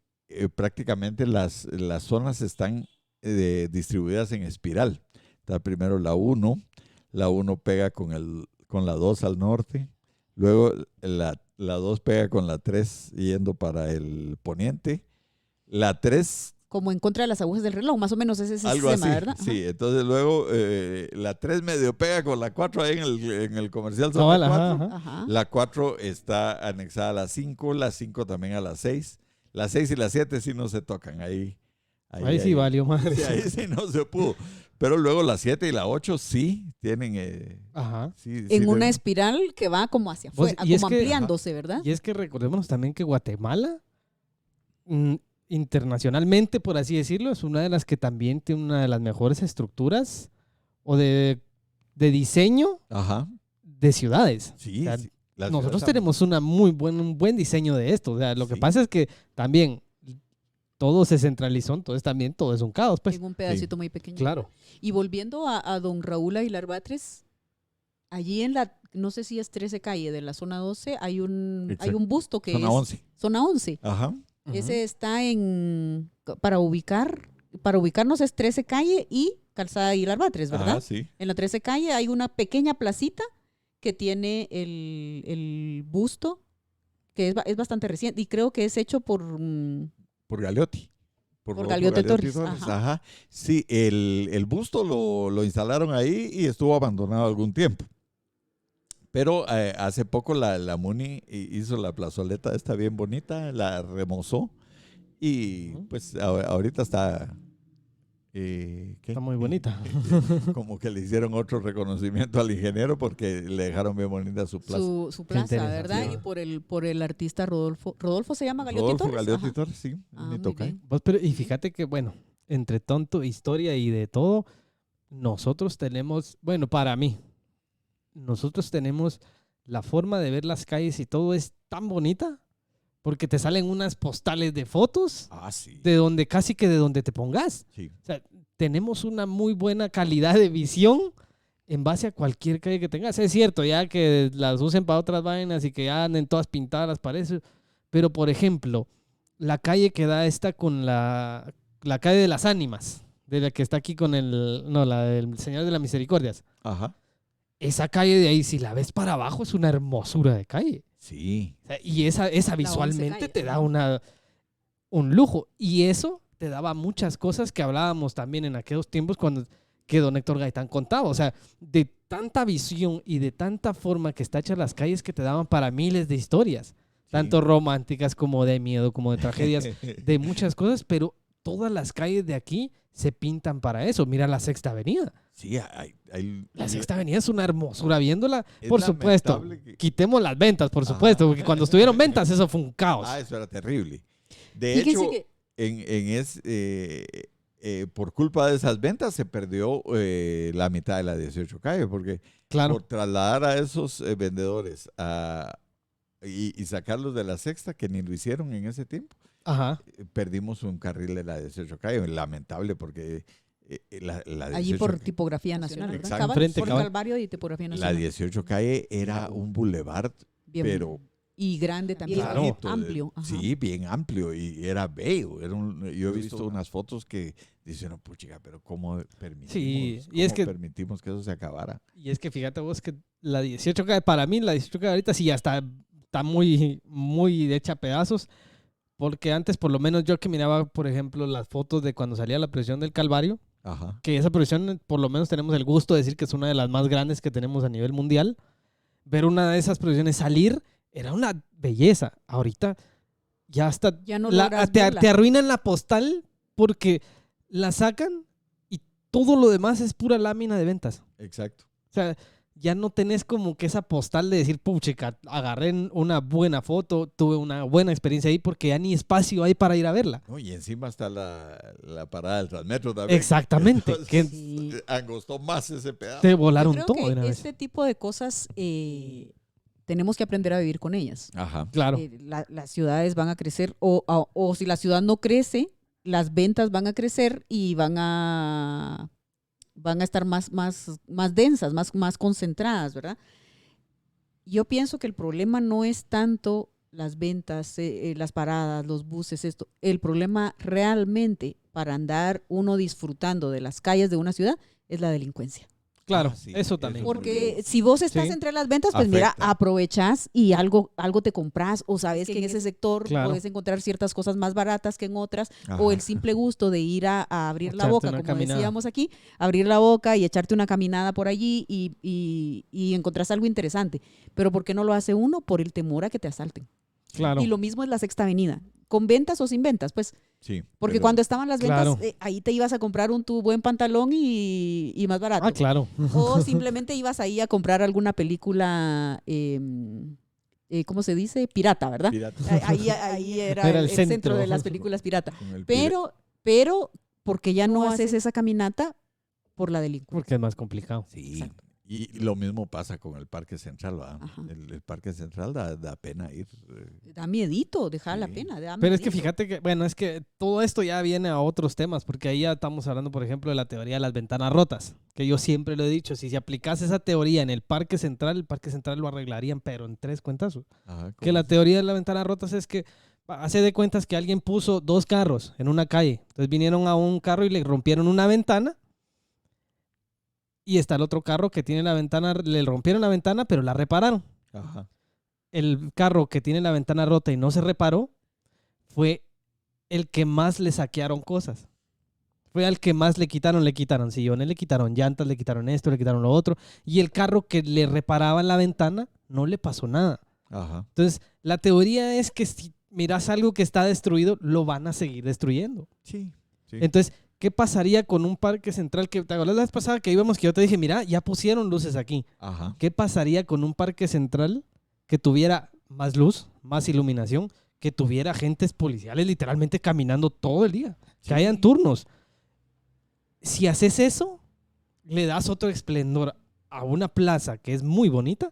prácticamente las zonas están distribuidas en espiral. Está primero la 1 pega con la 2 al norte, luego la 2 pega con la 3 yendo para el poniente, la 3 Como en contra de las agujas del reloj, más o menos es ese algo sistema, así, ¿verdad? sí. Entonces luego la 3 medio pega con la 4 ahí en el comercial Cabal, zona 4. ajá, ajá. Ajá. La 4 está anexada a la 5, la 5 también a la 6. La 6 y la 7 sí no se tocan. Ahí sí valió madre. Sí, ahí sí no se pudo. Pero luego la 7 y la 8 sí tienen... Ajá. En una espiral que va como hacia Pues, afuera, y es como que- ampliándose, ¿verdad? Y es que recordémonos también que Guatemala internacionalmente, por así decirlo, es una de las que también tiene una de las mejores estructuras o de diseño Ajá. de ciudades. Sí, O sea, sí. La nosotros ciudad tenemos un buen diseño de esto. O sea, lo que Sí. pasa es que también todo se centralizó, entonces también todo es un caos, pues. En un pedacito muy pequeño. Claro. Y volviendo a don Raúl Aguilar Batres, allí en la, no sé si es 13 calle de la zona 12, hay un Exacto. busto que Zona es 11. zona 11. Ajá. Ese está para ubicarnos es 13 calle y Calzada Aguilar Batres, ¿verdad? Ajá, sí. En la 13 calle hay una pequeña placita que tiene el busto, que es bastante reciente y creo que es hecho por... Por Galeotti. Por Rodolfo Galeotti Galeotti Torres, ajá. Ajá. Sí, el busto lo instalaron ahí y estuvo abandonado algún tiempo. Pero hace poco la MUNI hizo la plazoleta esta bien bonita, la remozó y pues ahorita está... ¿qué? Está muy bonita. Como que le hicieron otro reconocimiento al ingeniero porque le dejaron bien bonita su plaza. Su plaza, interesante. ¿verdad? Y por el artista Rodolfo. ¿Rodolfo se llama Galeotti Rodolfo Torres? Galeotti Ajá. Torres, sí. Ah, mi muy tocayo. bien. Y fíjate que, bueno, entre tonto, historia y de todo, nosotros tenemos, bueno, para mí, nosotros tenemos la forma de ver las calles y todo es tan bonita porque te salen unas postales de fotos Ah, sí. de donde casi que de donde te pongas. Sí. O sea, tenemos una muy buena calidad de visión en base a cualquier calle que tengas. Es cierto, ya que las usen para otras vainas y que ya anden todas pintadas las paredes. Pero, por ejemplo, la calle que da esta con la calle de las Ánimas, de la que está aquí con la del Señor de las Misericordias. Ajá. Esa calle de ahí, si la ves para abajo, es una hermosura de calle. Sí. O sea, y esa 11 visualmente calle, te da ajá. un lujo. Y eso te daba muchas cosas que hablábamos también en aquellos tiempos que don Héctor Gaitán contaba. O sea, de tanta visión y de tanta forma que está hecha las calles que te daban para miles de historias. Tanto románticas como de miedo, como de tragedias, de muchas cosas. Pero todas las calles de aquí se pintan para eso. Mira la Sexta Avenida. Sí, La Sexta Avenida es una hermosura viéndola. Es Por supuesto, lamentable que- quitemos las ventas, por supuesto, porque cuando estuvieron ventas eso fue un caos. Ah, eso era terrible. De Fíjense hecho, que por culpa de esas ventas se perdió la mitad de la 18 calle, porque Claro. por trasladar a esos vendedores y sacarlos de la Sexta, que ni lo hicieron en ese tiempo, Ajá. perdimos un carril de la 18 calle. Lamentable, porque la allí 18 por Tipografía Nacional, ¿verdad? Exacto. Cabal, Enfrente, por cabal. Calvario y Tipografía la Nacional. 18 calle era un boulevard, Bien, pero y grande también, Claro. bonito, amplio. Ajá. Sí, bien amplio y era bello. Yo he visto unas fotos que dicen, no, puchica, pero ¿cómo permitimos, Sí, y es que- permitimos que eso se acabara? Y es que fíjate vos que la 18 calle, para mí la 18 calle ahorita sí ya está muy, muy hecha a pedazos, porque antes por lo menos yo que miraba, por ejemplo, las fotos de cuando salía la procesión del Calvario, Ajá. que esa procesión por lo menos tenemos el gusto de decir que es una de las más grandes que tenemos a nivel mundial, ver una de esas procesiones salir era una belleza. Ahorita ya hasta Ya no logras te verla. arruinan la postal porque la sacan y todo lo demás es pura lámina de ventas. Exacto. O sea, ya no tenés como que esa postal de decir, puchica, agarré una buena foto, tuve una buena experiencia ahí porque ya ni espacio hay para ir a verla. No, y encima está la parada del Transmetro también. Exactamente, Entonces, que Sí. angostó más ese pedazo. te Yo volaron creo todo de una que vez. este tipo de cosas tenemos que aprender a vivir con ellas. Ajá. Claro, Las ciudades van a crecer o si la ciudad no crece, las ventas van a crecer y van a estar más densas, más concentradas, ¿verdad? Yo pienso que el problema no es tanto las ventas, las paradas, los buses, esto. El problema realmente para andar uno disfrutando de las calles de una ciudad es la delincuencia. claro, sí, eso también. eso Porque si vos estás Sí. entre las ventas, pues mira, Afecta. aprovechás y algo te compras o sabes que en ese sector Claro. puedes encontrar ciertas cosas más baratas que en otras Ajá. o el simple gusto de ir a abrir la Echarte boca, una como caminada. decíamos aquí, abrir la boca y echarte una caminada por allí y encontrás algo interesante. Pero ¿por qué no lo hace uno? Por el temor a que te asalten. Claro. Y lo mismo es la Sexta Avenida. Con ventas o sin ventas, pues. Sí. Porque pero- cuando estaban las ventas, Claro. ahí te ibas a comprar tu buen pantalón y más barato. Ah, claro. O simplemente ibas ahí a comprar alguna película ¿cómo se dice? Pirata, ¿verdad? Pirata. Ahí era, Era el el centro centro de las películas pirata. Con el Pero, porque ya no haces esa caminata por la delincuencia. Porque es más complicado. Sí, Exacto. y lo mismo pasa con el Parque Central, ¿verdad? Ajá. El Parque Central da pena ir. Da miedito, dejar la Sí. pena. Pero es que fíjate que, bueno, es que todo esto ya viene a otros temas, porque ahí ya estamos hablando, por ejemplo, de la teoría de las ventanas rotas, que yo siempre lo he dicho, si se aplicase esa teoría en el Parque Central lo arreglarían, pero en 3 cuentazos. Ajá, Que la teoría de las ventanas rotas es que hace de cuentas que alguien puso 2 carros en una calle, entonces vinieron a un carro y le rompieron una ventana, y está el otro carro que tiene la ventana, le rompieron la ventana, pero la repararon. Ajá. El carro que tiene la ventana rota y no se reparó fue el que más le saquearon cosas. Fue al que más le quitaron sillones, le quitaron llantas, le quitaron esto, le quitaron lo otro. Y el carro que le reparaban la ventana no le pasó nada. Ajá. Entonces, la teoría es que si miras algo que está destruido, lo van a seguir destruyendo. Sí. Entonces, ¿qué pasaría con un parque central? ¿Te acuerdas la vez pasada que íbamos que yo te dije, mira, ya pusieron luces aquí? Ajá. ¿Qué pasaría con un parque central que tuviera más luz, más iluminación, que tuviera agentes policiales literalmente caminando todo el día, Sí. que hayan turnos? Si haces eso, le das otro esplendor a una plaza que es muy bonita,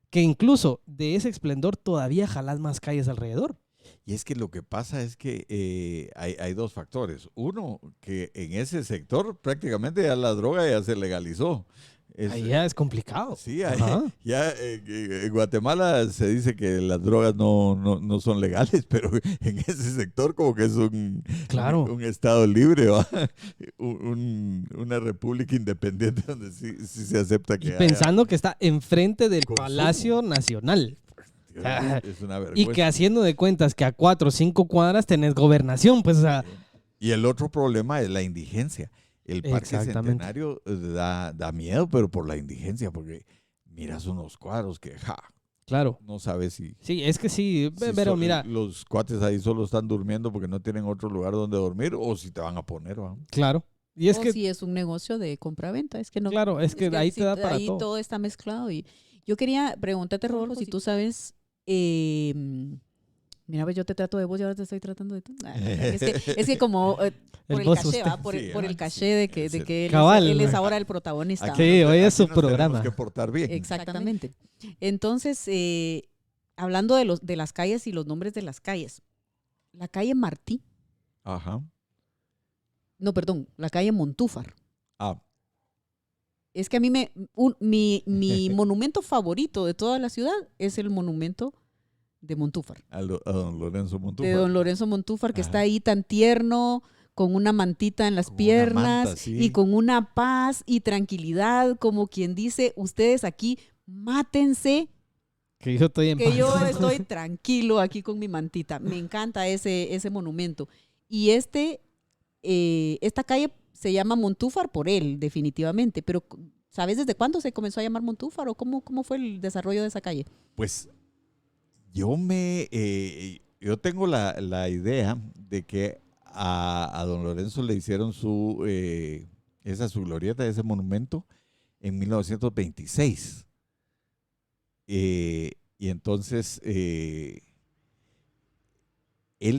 que incluso de ese esplendor todavía jalas más calles alrededor. Y es que lo que pasa es que hay 2 factores. Uno, que en ese sector prácticamente ya la droga ya se legalizó. Ahí ya es complicado. Sí, Ajá. ya en Guatemala se dice que las drogas no son legales, pero en ese sector como que es Claro. un estado libre, ¿va? Una república independiente donde sí se acepta Y que pensando que está enfrente del consumo. Palacio Nacional. haya, es una Y vergüenza. que haciendo de cuentas que a 4 o 5 cuadras tenés gobernación, pues, o sea, Y el otro problema es la indigencia. El Parque Exactamente. Centenario da miedo, pero por la indigencia, porque miras unos cuadros que, claro. no sabes si... Sí, es que sí, si pero mira, los cuates ahí solo están durmiendo porque no tienen otro lugar donde dormir o si te van a poner, ¿va? claro. Y es o que, si es un negocio de compra-venta, es que no. claro, es que ahí te da para ahí todo. está mezclado. Y yo quería preguntarte, Rodolfo, si tú sabes, mira, pues yo te trato de vos y ahora te estoy tratando de tú. Es que como por el boss caché, usted. ¿va? Por el caché de que Cabal. él es ahora el protagonista. Aquí Sí, hoy es su nos tenemos programa. que portar bien. Exactamente. Entonces, hablando de las calles y los nombres de las calles, la calle Martí, Ajá. no, perdón, la calle Montúfar. Ah, Es que a mí mi monumento favorito de toda la ciudad es el monumento de Montúfar. a don Lorenzo Montúfar. De don Lorenzo Montúfar, que Ajá. está ahí tan tierno, con una mantita en las Con una piernas manta, sí. y con una paz y tranquilidad, como quien dice, ustedes aquí mátense, Que yo estoy en que paz. yo estoy tranquilo aquí con mi mantita. Me encanta ese monumento. Y esta calle se llama Montúfar por él, definitivamente, pero ¿sabes desde cuándo se comenzó a llamar Montúfar o cómo fue el desarrollo de esa calle? Pues yo tengo la idea de que a don Lorenzo le hicieron su glorieta, ese monumento, en 1926. Y entonces él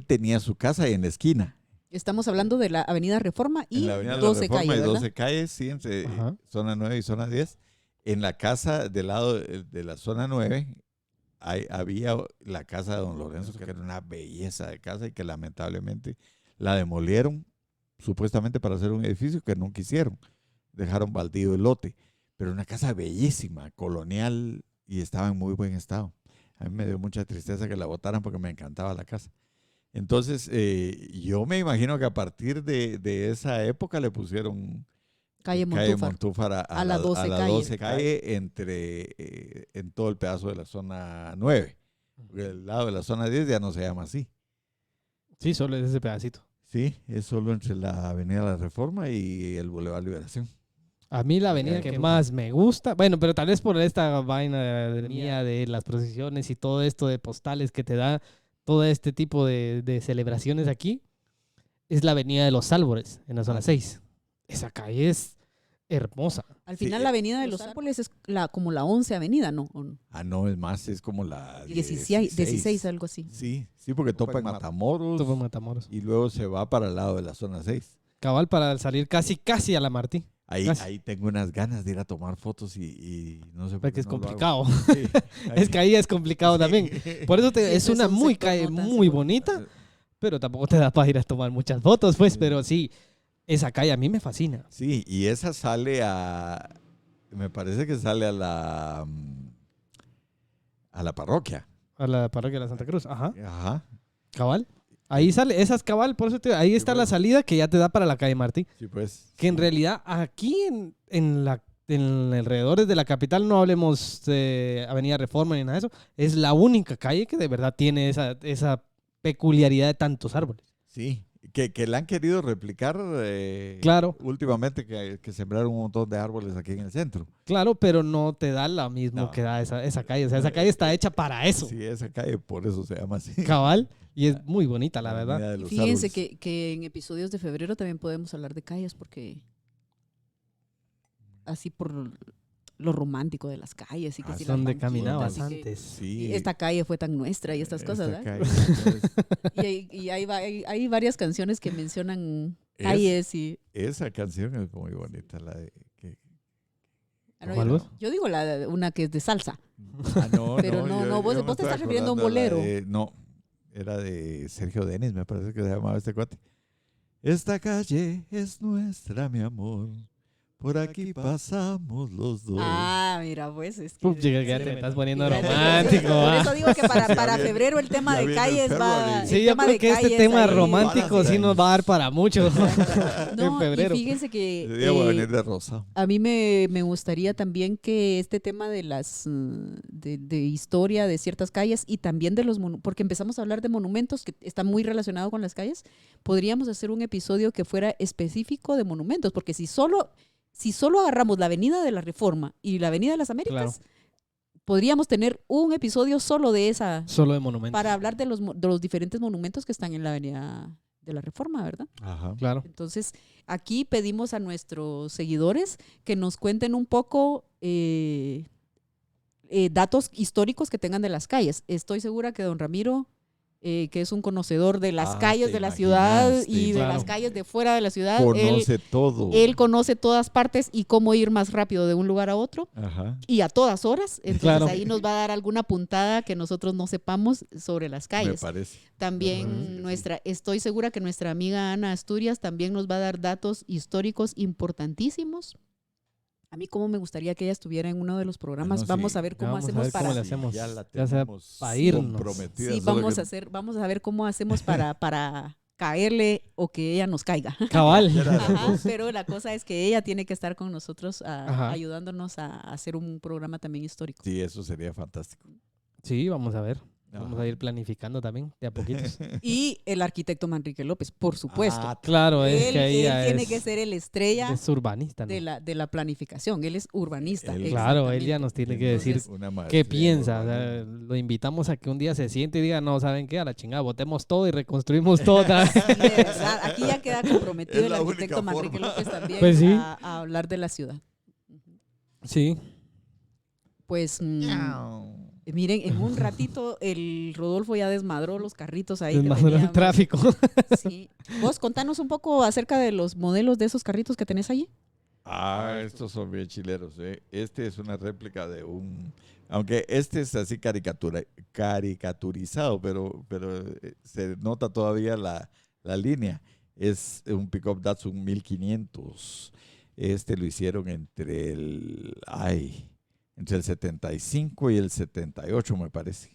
tenía su casa en la esquina. Estamos hablando de la Avenida Reforma y En la Avenida de la 12 Reforma calles, y ¿verdad? 12 calles, sí, entre Ajá. zona 9 y zona 10. En la casa del lado de la zona 9 había la casa de don Lorenzo, que era una belleza de casa y que lamentablemente la demolieron, supuestamente para hacer un edificio que nunca hicieron. Dejaron baldío el lote. Pero una casa bellísima, colonial, y estaba en muy buen estado. A mí me dio mucha tristeza que la botaran porque me encantaba la casa. Entonces, yo me imagino que a partir de esa época le pusieron Calle calle Montúfar. Montúfar A la 12 calle. 12 calle en todo el pedazo de la zona 9. Porque el lado de la zona 10 ya no se llama así. Sí, solo es ese pedacito. Sí, es solo entre la Avenida de la Reforma y el Boulevard Liberación. A mí la avenida que más me gusta, bueno, pero tal vez por esta vaina mía de las procesiones y todo esto de postales que te da todo este tipo de celebraciones aquí, es la avenida de los Álvarez, en la zona 6. Esa calle es hermosa. Al Sí, final la Avenida de los Árboles es como la 11 Avenida, ¿no? ¿O no? Ah, no, es más, es como la 16, algo así. Sí, sí, porque topa en Matamoros Esto fue Matamoros. y luego se va para el lado de la zona 6. Cabal para salir casi a la Martí. Ahí tengo unas ganas de ir a tomar fotos y no sé por Porque qué es no lo hago. complicado. Sí, Es que ahí es complicado también. Por eso Sí, es ese una es un muy sector calle no tan muy seguro. bonita, pero tampoco te da para ir a tomar muchas fotos, pues. Sí. Pero sí, esa calle a mí me fascina. Sí, y esa sale me parece que sale a la parroquia. A la parroquia de la Santa Cruz. Ajá. Ajá, Cabal. Ahí sale, esa es cabal, por eso ahí está la pues. salida que ya te da para la calle Martí. sí, pues. Que en sí. realidad aquí en alrededores de la capital, no hablemos de Avenida Reforma ni nada de eso, es la única calle que de verdad tiene esa peculiaridad de tantos árboles. Sí, que la han querido replicar Claro. últimamente, que sembraron un montón de árboles aquí en el centro. Claro, pero no te da lo mismo No. que da esa calle. O sea, esa calle está hecha para eso. Sí, esa calle, por eso se llama así. Cabal. Y es muy bonita, la verdad. Avenida de Y los fíjense Árboles. que en episodios de febrero también podemos hablar de calles porque así por lo romántico de las calles y que Ah, si sí. las Donde banquitas caminabas y que antes. Sí. esta calle fue tan nuestra y estas cosas, esta ¿verdad? calle, entonces, Y hay varias canciones que mencionan Es- calles y... esa canción es muy bonita, la de... ¿Cuál vos? Yo digo una que es de salsa. no, Pero no, vos me te estoy estás refiriendo a un acordando bolero. no, era de Sergio Denis, me parece que se llamaba este cuate. Esta calle es nuestra, mi amor. Por aquí pasamos los dos. Ah, mira, pues es que... Uf, ya sí, te estás poniendo ya- romántico. Por ¿va? eso digo que para viene- febrero el tema ya de viene el calles perro va... ali. Sí, el yo tema creo de que este calles tema ahí- romántico sí nos va a dar para mucho. No, en febrero. y fíjense que Ese día voy a venir de rosa. a mí me gustaría también que este tema de las de historia de ciertas calles y también de los porque empezamos a hablar de monumentos que está muy relacionado con las calles, podríamos hacer un episodio que fuera específico de monumentos, porque si solo agarramos la Avenida de la Reforma y la Avenida de las Américas, podríamos tener un episodio solo de esa Solo de monumentos. para hablar de los diferentes monumentos que están en la Avenida de la Reforma, ¿verdad? Ajá. Claro. Entonces, aquí pedimos a nuestros seguidores que nos cuenten un poco datos históricos que tengan de las calles. Estoy segura que don Ramiro, que es un conocedor de las calles te de la ciudad imaginas, y de claro. las calles de fuera de la ciudad, Conoce todo. él conoce todas partes y cómo ir más rápido de un lugar a otro Ajá. y a todas horas. Entonces, Claro. ahí nos va a dar alguna puntada que nosotros no sepamos sobre las Me calles. parece. También Me parece que sí. estoy segura que nuestra amiga Ana Asturias también nos va a dar datos históricos importantísimos. A mí como me gustaría que ella estuviera en uno de los programas. no, sí. Vamos a ver cómo Vamos a hacemos ver cómo para... le hacemos. Ya la Ya sea tenemos para irnos. comprometida. Sí, solo vamos a ver cómo hacemos para caerle o que ella nos caiga. Cabal. Ajá, pero la cosa es que ella tiene que estar con nosotros Ajá. ayudándonos a hacer un programa también histórico. Sí, eso sería fantástico. Sí, vamos a ver. Vamos Ajá. a ir planificando también, de a poquitos. Y el arquitecto Manrique López, por supuesto. Ah, Claro, es él que ahí él ya tiene es, que ser el estrella es urbanista, ¿no? de la planificación. Él es urbanista. Él- Claro, él ya exactamente. nos tiene que decir Entonces, una qué maestría piensa. O sea, urbana. lo invitamos a que un día se siente y diga, no, ¿saben qué? A la chingada, botemos todo y reconstruimos todo. otra vez". Sí, de verdad, aquí ya queda comprometido Es el la arquitecto única Manrique forma. López también Pues sí. a hablar de la ciudad. Sí. Pues miren, en un ratito el Rodolfo ya desmadró los carritos ahí. que Desmadró el teníamos. tráfico. Sí. Vos contanos un poco acerca de los modelos de esos carritos que tenés allí. Estos son bien chileros. Este es una réplica de aunque este es así caricaturizado, pero se nota todavía la línea. Es un pickup Datsun 1500. Este lo hicieron entre el 75 y el 78, me parece.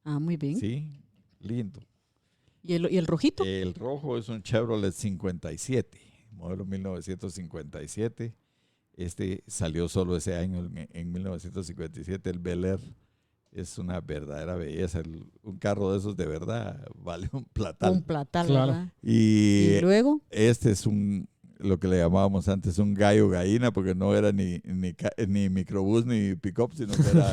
Ah, muy bien. Sí, lindo. ¿Y el rojito? El rojo es un Chevrolet 57, modelo 1957. Este salió solo ese año, en 1957. El Bel Air es una verdadera belleza. Un carro de esos de verdad vale un platal. Un platal, Claro. ¿verdad? Y Y luego, este es lo que le llamábamos antes un gallo gallina, porque no era ni microbús ni pick-up, sino que era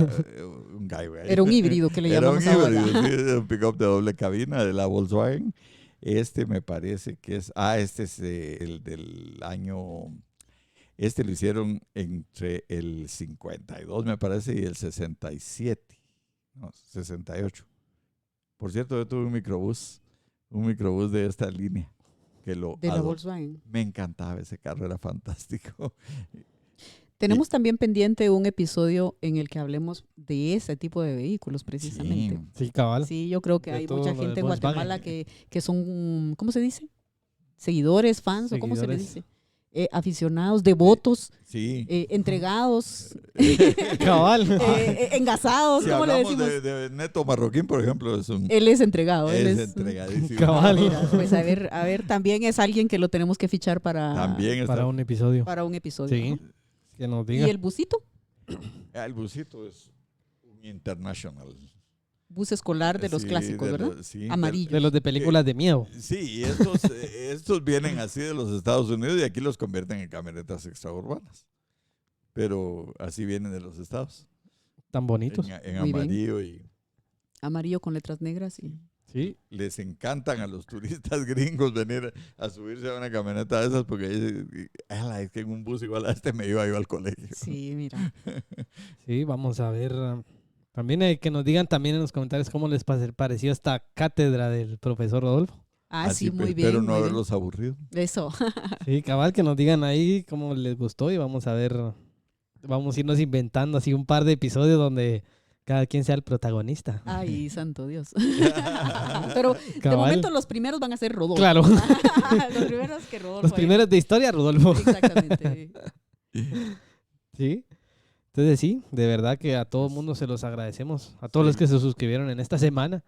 un gallo gallina. era un híbrido que le Era un llamamos ahora. híbrido, sí, era un pick-up de doble cabina de la Volkswagen. Este me parece que es... este es el del año... Este lo hicieron entre el 52, me parece, y el 67. No, 68. Por cierto, yo tuve un microbús de esta línea. Que lo De la adoro. Volkswagen. Me encantaba ese carro, era fantástico. Tenemos también pendiente un episodio en el que hablemos de ese tipo de vehículos, precisamente. Sí, cabal. Sí, yo creo que De hay todo mucha lo de gente en Volkswagen. Guatemala que son, ¿cómo se dice? Seguidores, fans, o ¿cómo se le Seguidores. dice? Aficionados, devotos, Sí. Entregados, Cabal. engasados, Si ¿cómo le hablamos decimos? de Neto Marroquín, por ejemplo, es un... Él es entregado. Él Es es entregadísimo. Cabal. Mira, pues a ver, también es alguien que lo tenemos que fichar También está... Para un episodio. para un episodio. Sí. ¿no? Que nos ¿Y diga. el busito? El busito es un international. Bus escolar de los Sí, clásicos, de ¿verdad? los- sí, Amarillo. De los de películas de miedo. Sí, y estos vienen así de los Estados Unidos y aquí los convierten en camionetas extraurbanas. Pero así vienen de los Estados. Tan bonitos. En Muy bien. amarillo y Amarillo con letras negras y... Sí. les encantan a los turistas gringos venir a subirse a una camioneta de esas porque dicen, "Ala, es que en un bus igual a este me iba yo al colegio". Sí, mira. Sí, vamos a ver. También hay que nos digan también en los comentarios cómo les pareció esta cátedra del profesor Rodolfo. Ah, sí, muy bien. Espero no muy bien. haberlos aburrido. Eso. Sí, cabal, que nos digan ahí cómo les gustó y vamos a ver. Vamos a irnos inventando así un par de episodios donde cada quien sea el protagonista. Ay, santo Dios. Pero de Cabal. momento los primeros van a ser Rodolfo. Claro. Los primeros que Rodolfo. Los primeros de historia, Rodolfo. Exactamente. Sí. Entonces sí, de verdad que a todo el mundo se los agradecemos. A todos los que se suscribieron en esta semana.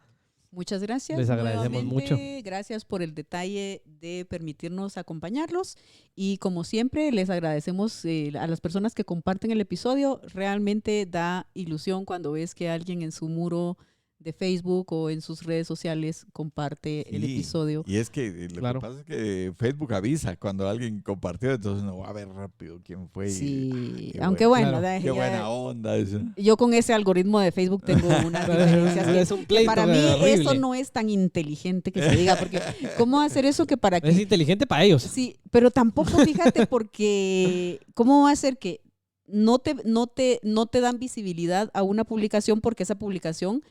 Muchas gracias. Les agradecemos nuevamente. Gracias por el detalle de permitirnos acompañarlos. Y como siempre, les agradecemos a las personas que comparten el episodio. Realmente da ilusión cuando ves que alguien en su muro de Facebook o en sus redes sociales comparte el Sí, episodio. Y es que lo Claro. que pasa es que Facebook avisa cuando alguien compartió, entonces no va a ver rápido quién fue. Sí, qué aunque bueno. bueno, Claro. Qué buena onda. Eso. yo con ese algoritmo de Facebook tengo unas diferencias que Es un pleito para mí horrible. eso no es tan inteligente que se diga, porque ¿cómo hacer eso que para que Es inteligente para ellos. sí, pero tampoco fíjate porque ¿cómo va a ser que no te dan visibilidad a una publicación porque esa publicación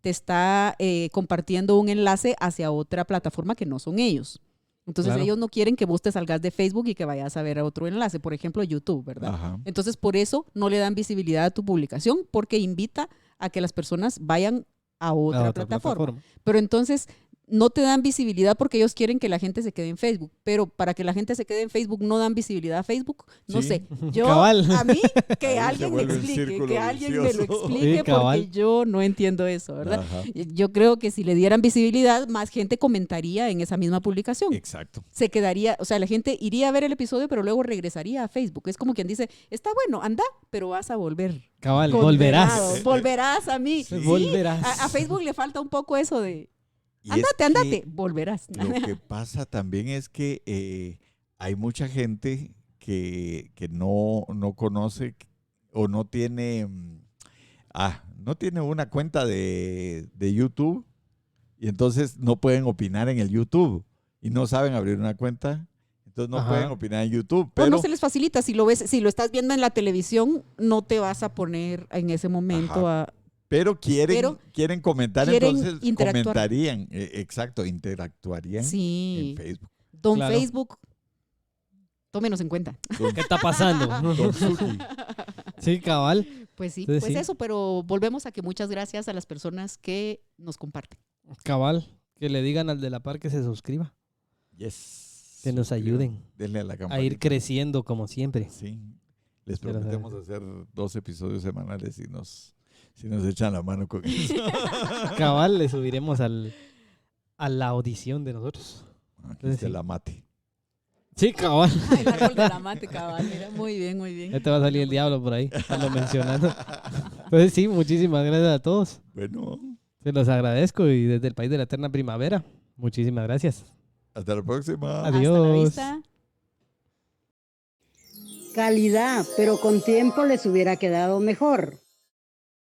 te está compartiendo un enlace hacia otra plataforma que no son ellos? Entonces Claro. ellos no quieren que vos te salgas de Facebook y que vayas a ver a otro enlace, por ejemplo YouTube, ¿verdad? Ajá. Entonces por eso no le dan visibilidad a tu publicación porque invita a que las personas vayan a A otra, otra plataforma. Pero entonces no te dan visibilidad porque ellos quieren que la gente se quede en Facebook. Pero para que la gente se quede en Facebook no dan visibilidad a Facebook. No Sí. sé. Yo, Cabal. a mí, que Ahí se alguien me vuelve un explique, círculo que alguien me lo vicioso. explique Sí, cabal. porque yo no entiendo eso, ¿verdad? Ajá. Yo creo que si le dieran visibilidad, más gente comentaría en esa misma publicación. Exacto. Se quedaría, o sea, la gente iría a ver el episodio, pero luego regresaría a Facebook. Es como quien dice, está bueno, anda, pero vas a volver. Cabal, Condenado. volverás. Volverás a mí. Sí. Volverás. A Facebook le falta un poco eso de, Y andate, es que andate, volverás. Lo que pasa también es que hay mucha gente que no conoce o no tiene, no tiene una cuenta de YouTube y entonces no pueden opinar en el YouTube y no saben abrir una cuenta, entonces no Ajá. pueden opinar en YouTube. Pues Pero no se les facilita, si lo ves, si lo estás viendo en la televisión, no te vas a poner en ese momento a... Pero quieren comentar, quieren entonces interactuar. comentarían, interactuarían en Sí, Facebook. don Claro. Facebook, tómenos en cuenta. ¿Qué está pasando? Don Suki. Sí, cabal. Pues sí, Entonces, pues sí. eso, pero volvemos a que muchas gracias a las personas que nos comparten. Cabal. Que le digan al de la par que se suscriba. Yes. Que nos ayuden Denle a la a campanita. ir creciendo como siempre. Sí. Les Pero, prometemos hacer 2 episodios semanales si nos echan la mano con eso. Cabal, le subiremos a la audición de nosotros. Aquí se Sí. la mate. Sí, cabal. El árbol de la mate, cabal, mira, muy bien, muy bien. Ya te va a salir el diablo por ahí, estando mencionando. Entonces sí, muchísimas gracias a todos. Bueno, Se los agradezco y desde el país de la eterna primavera, muchísimas gracias. hasta la próxima. Adiós. Hasta la vista. Calidad, pero con tiempo les hubiera quedado mejor.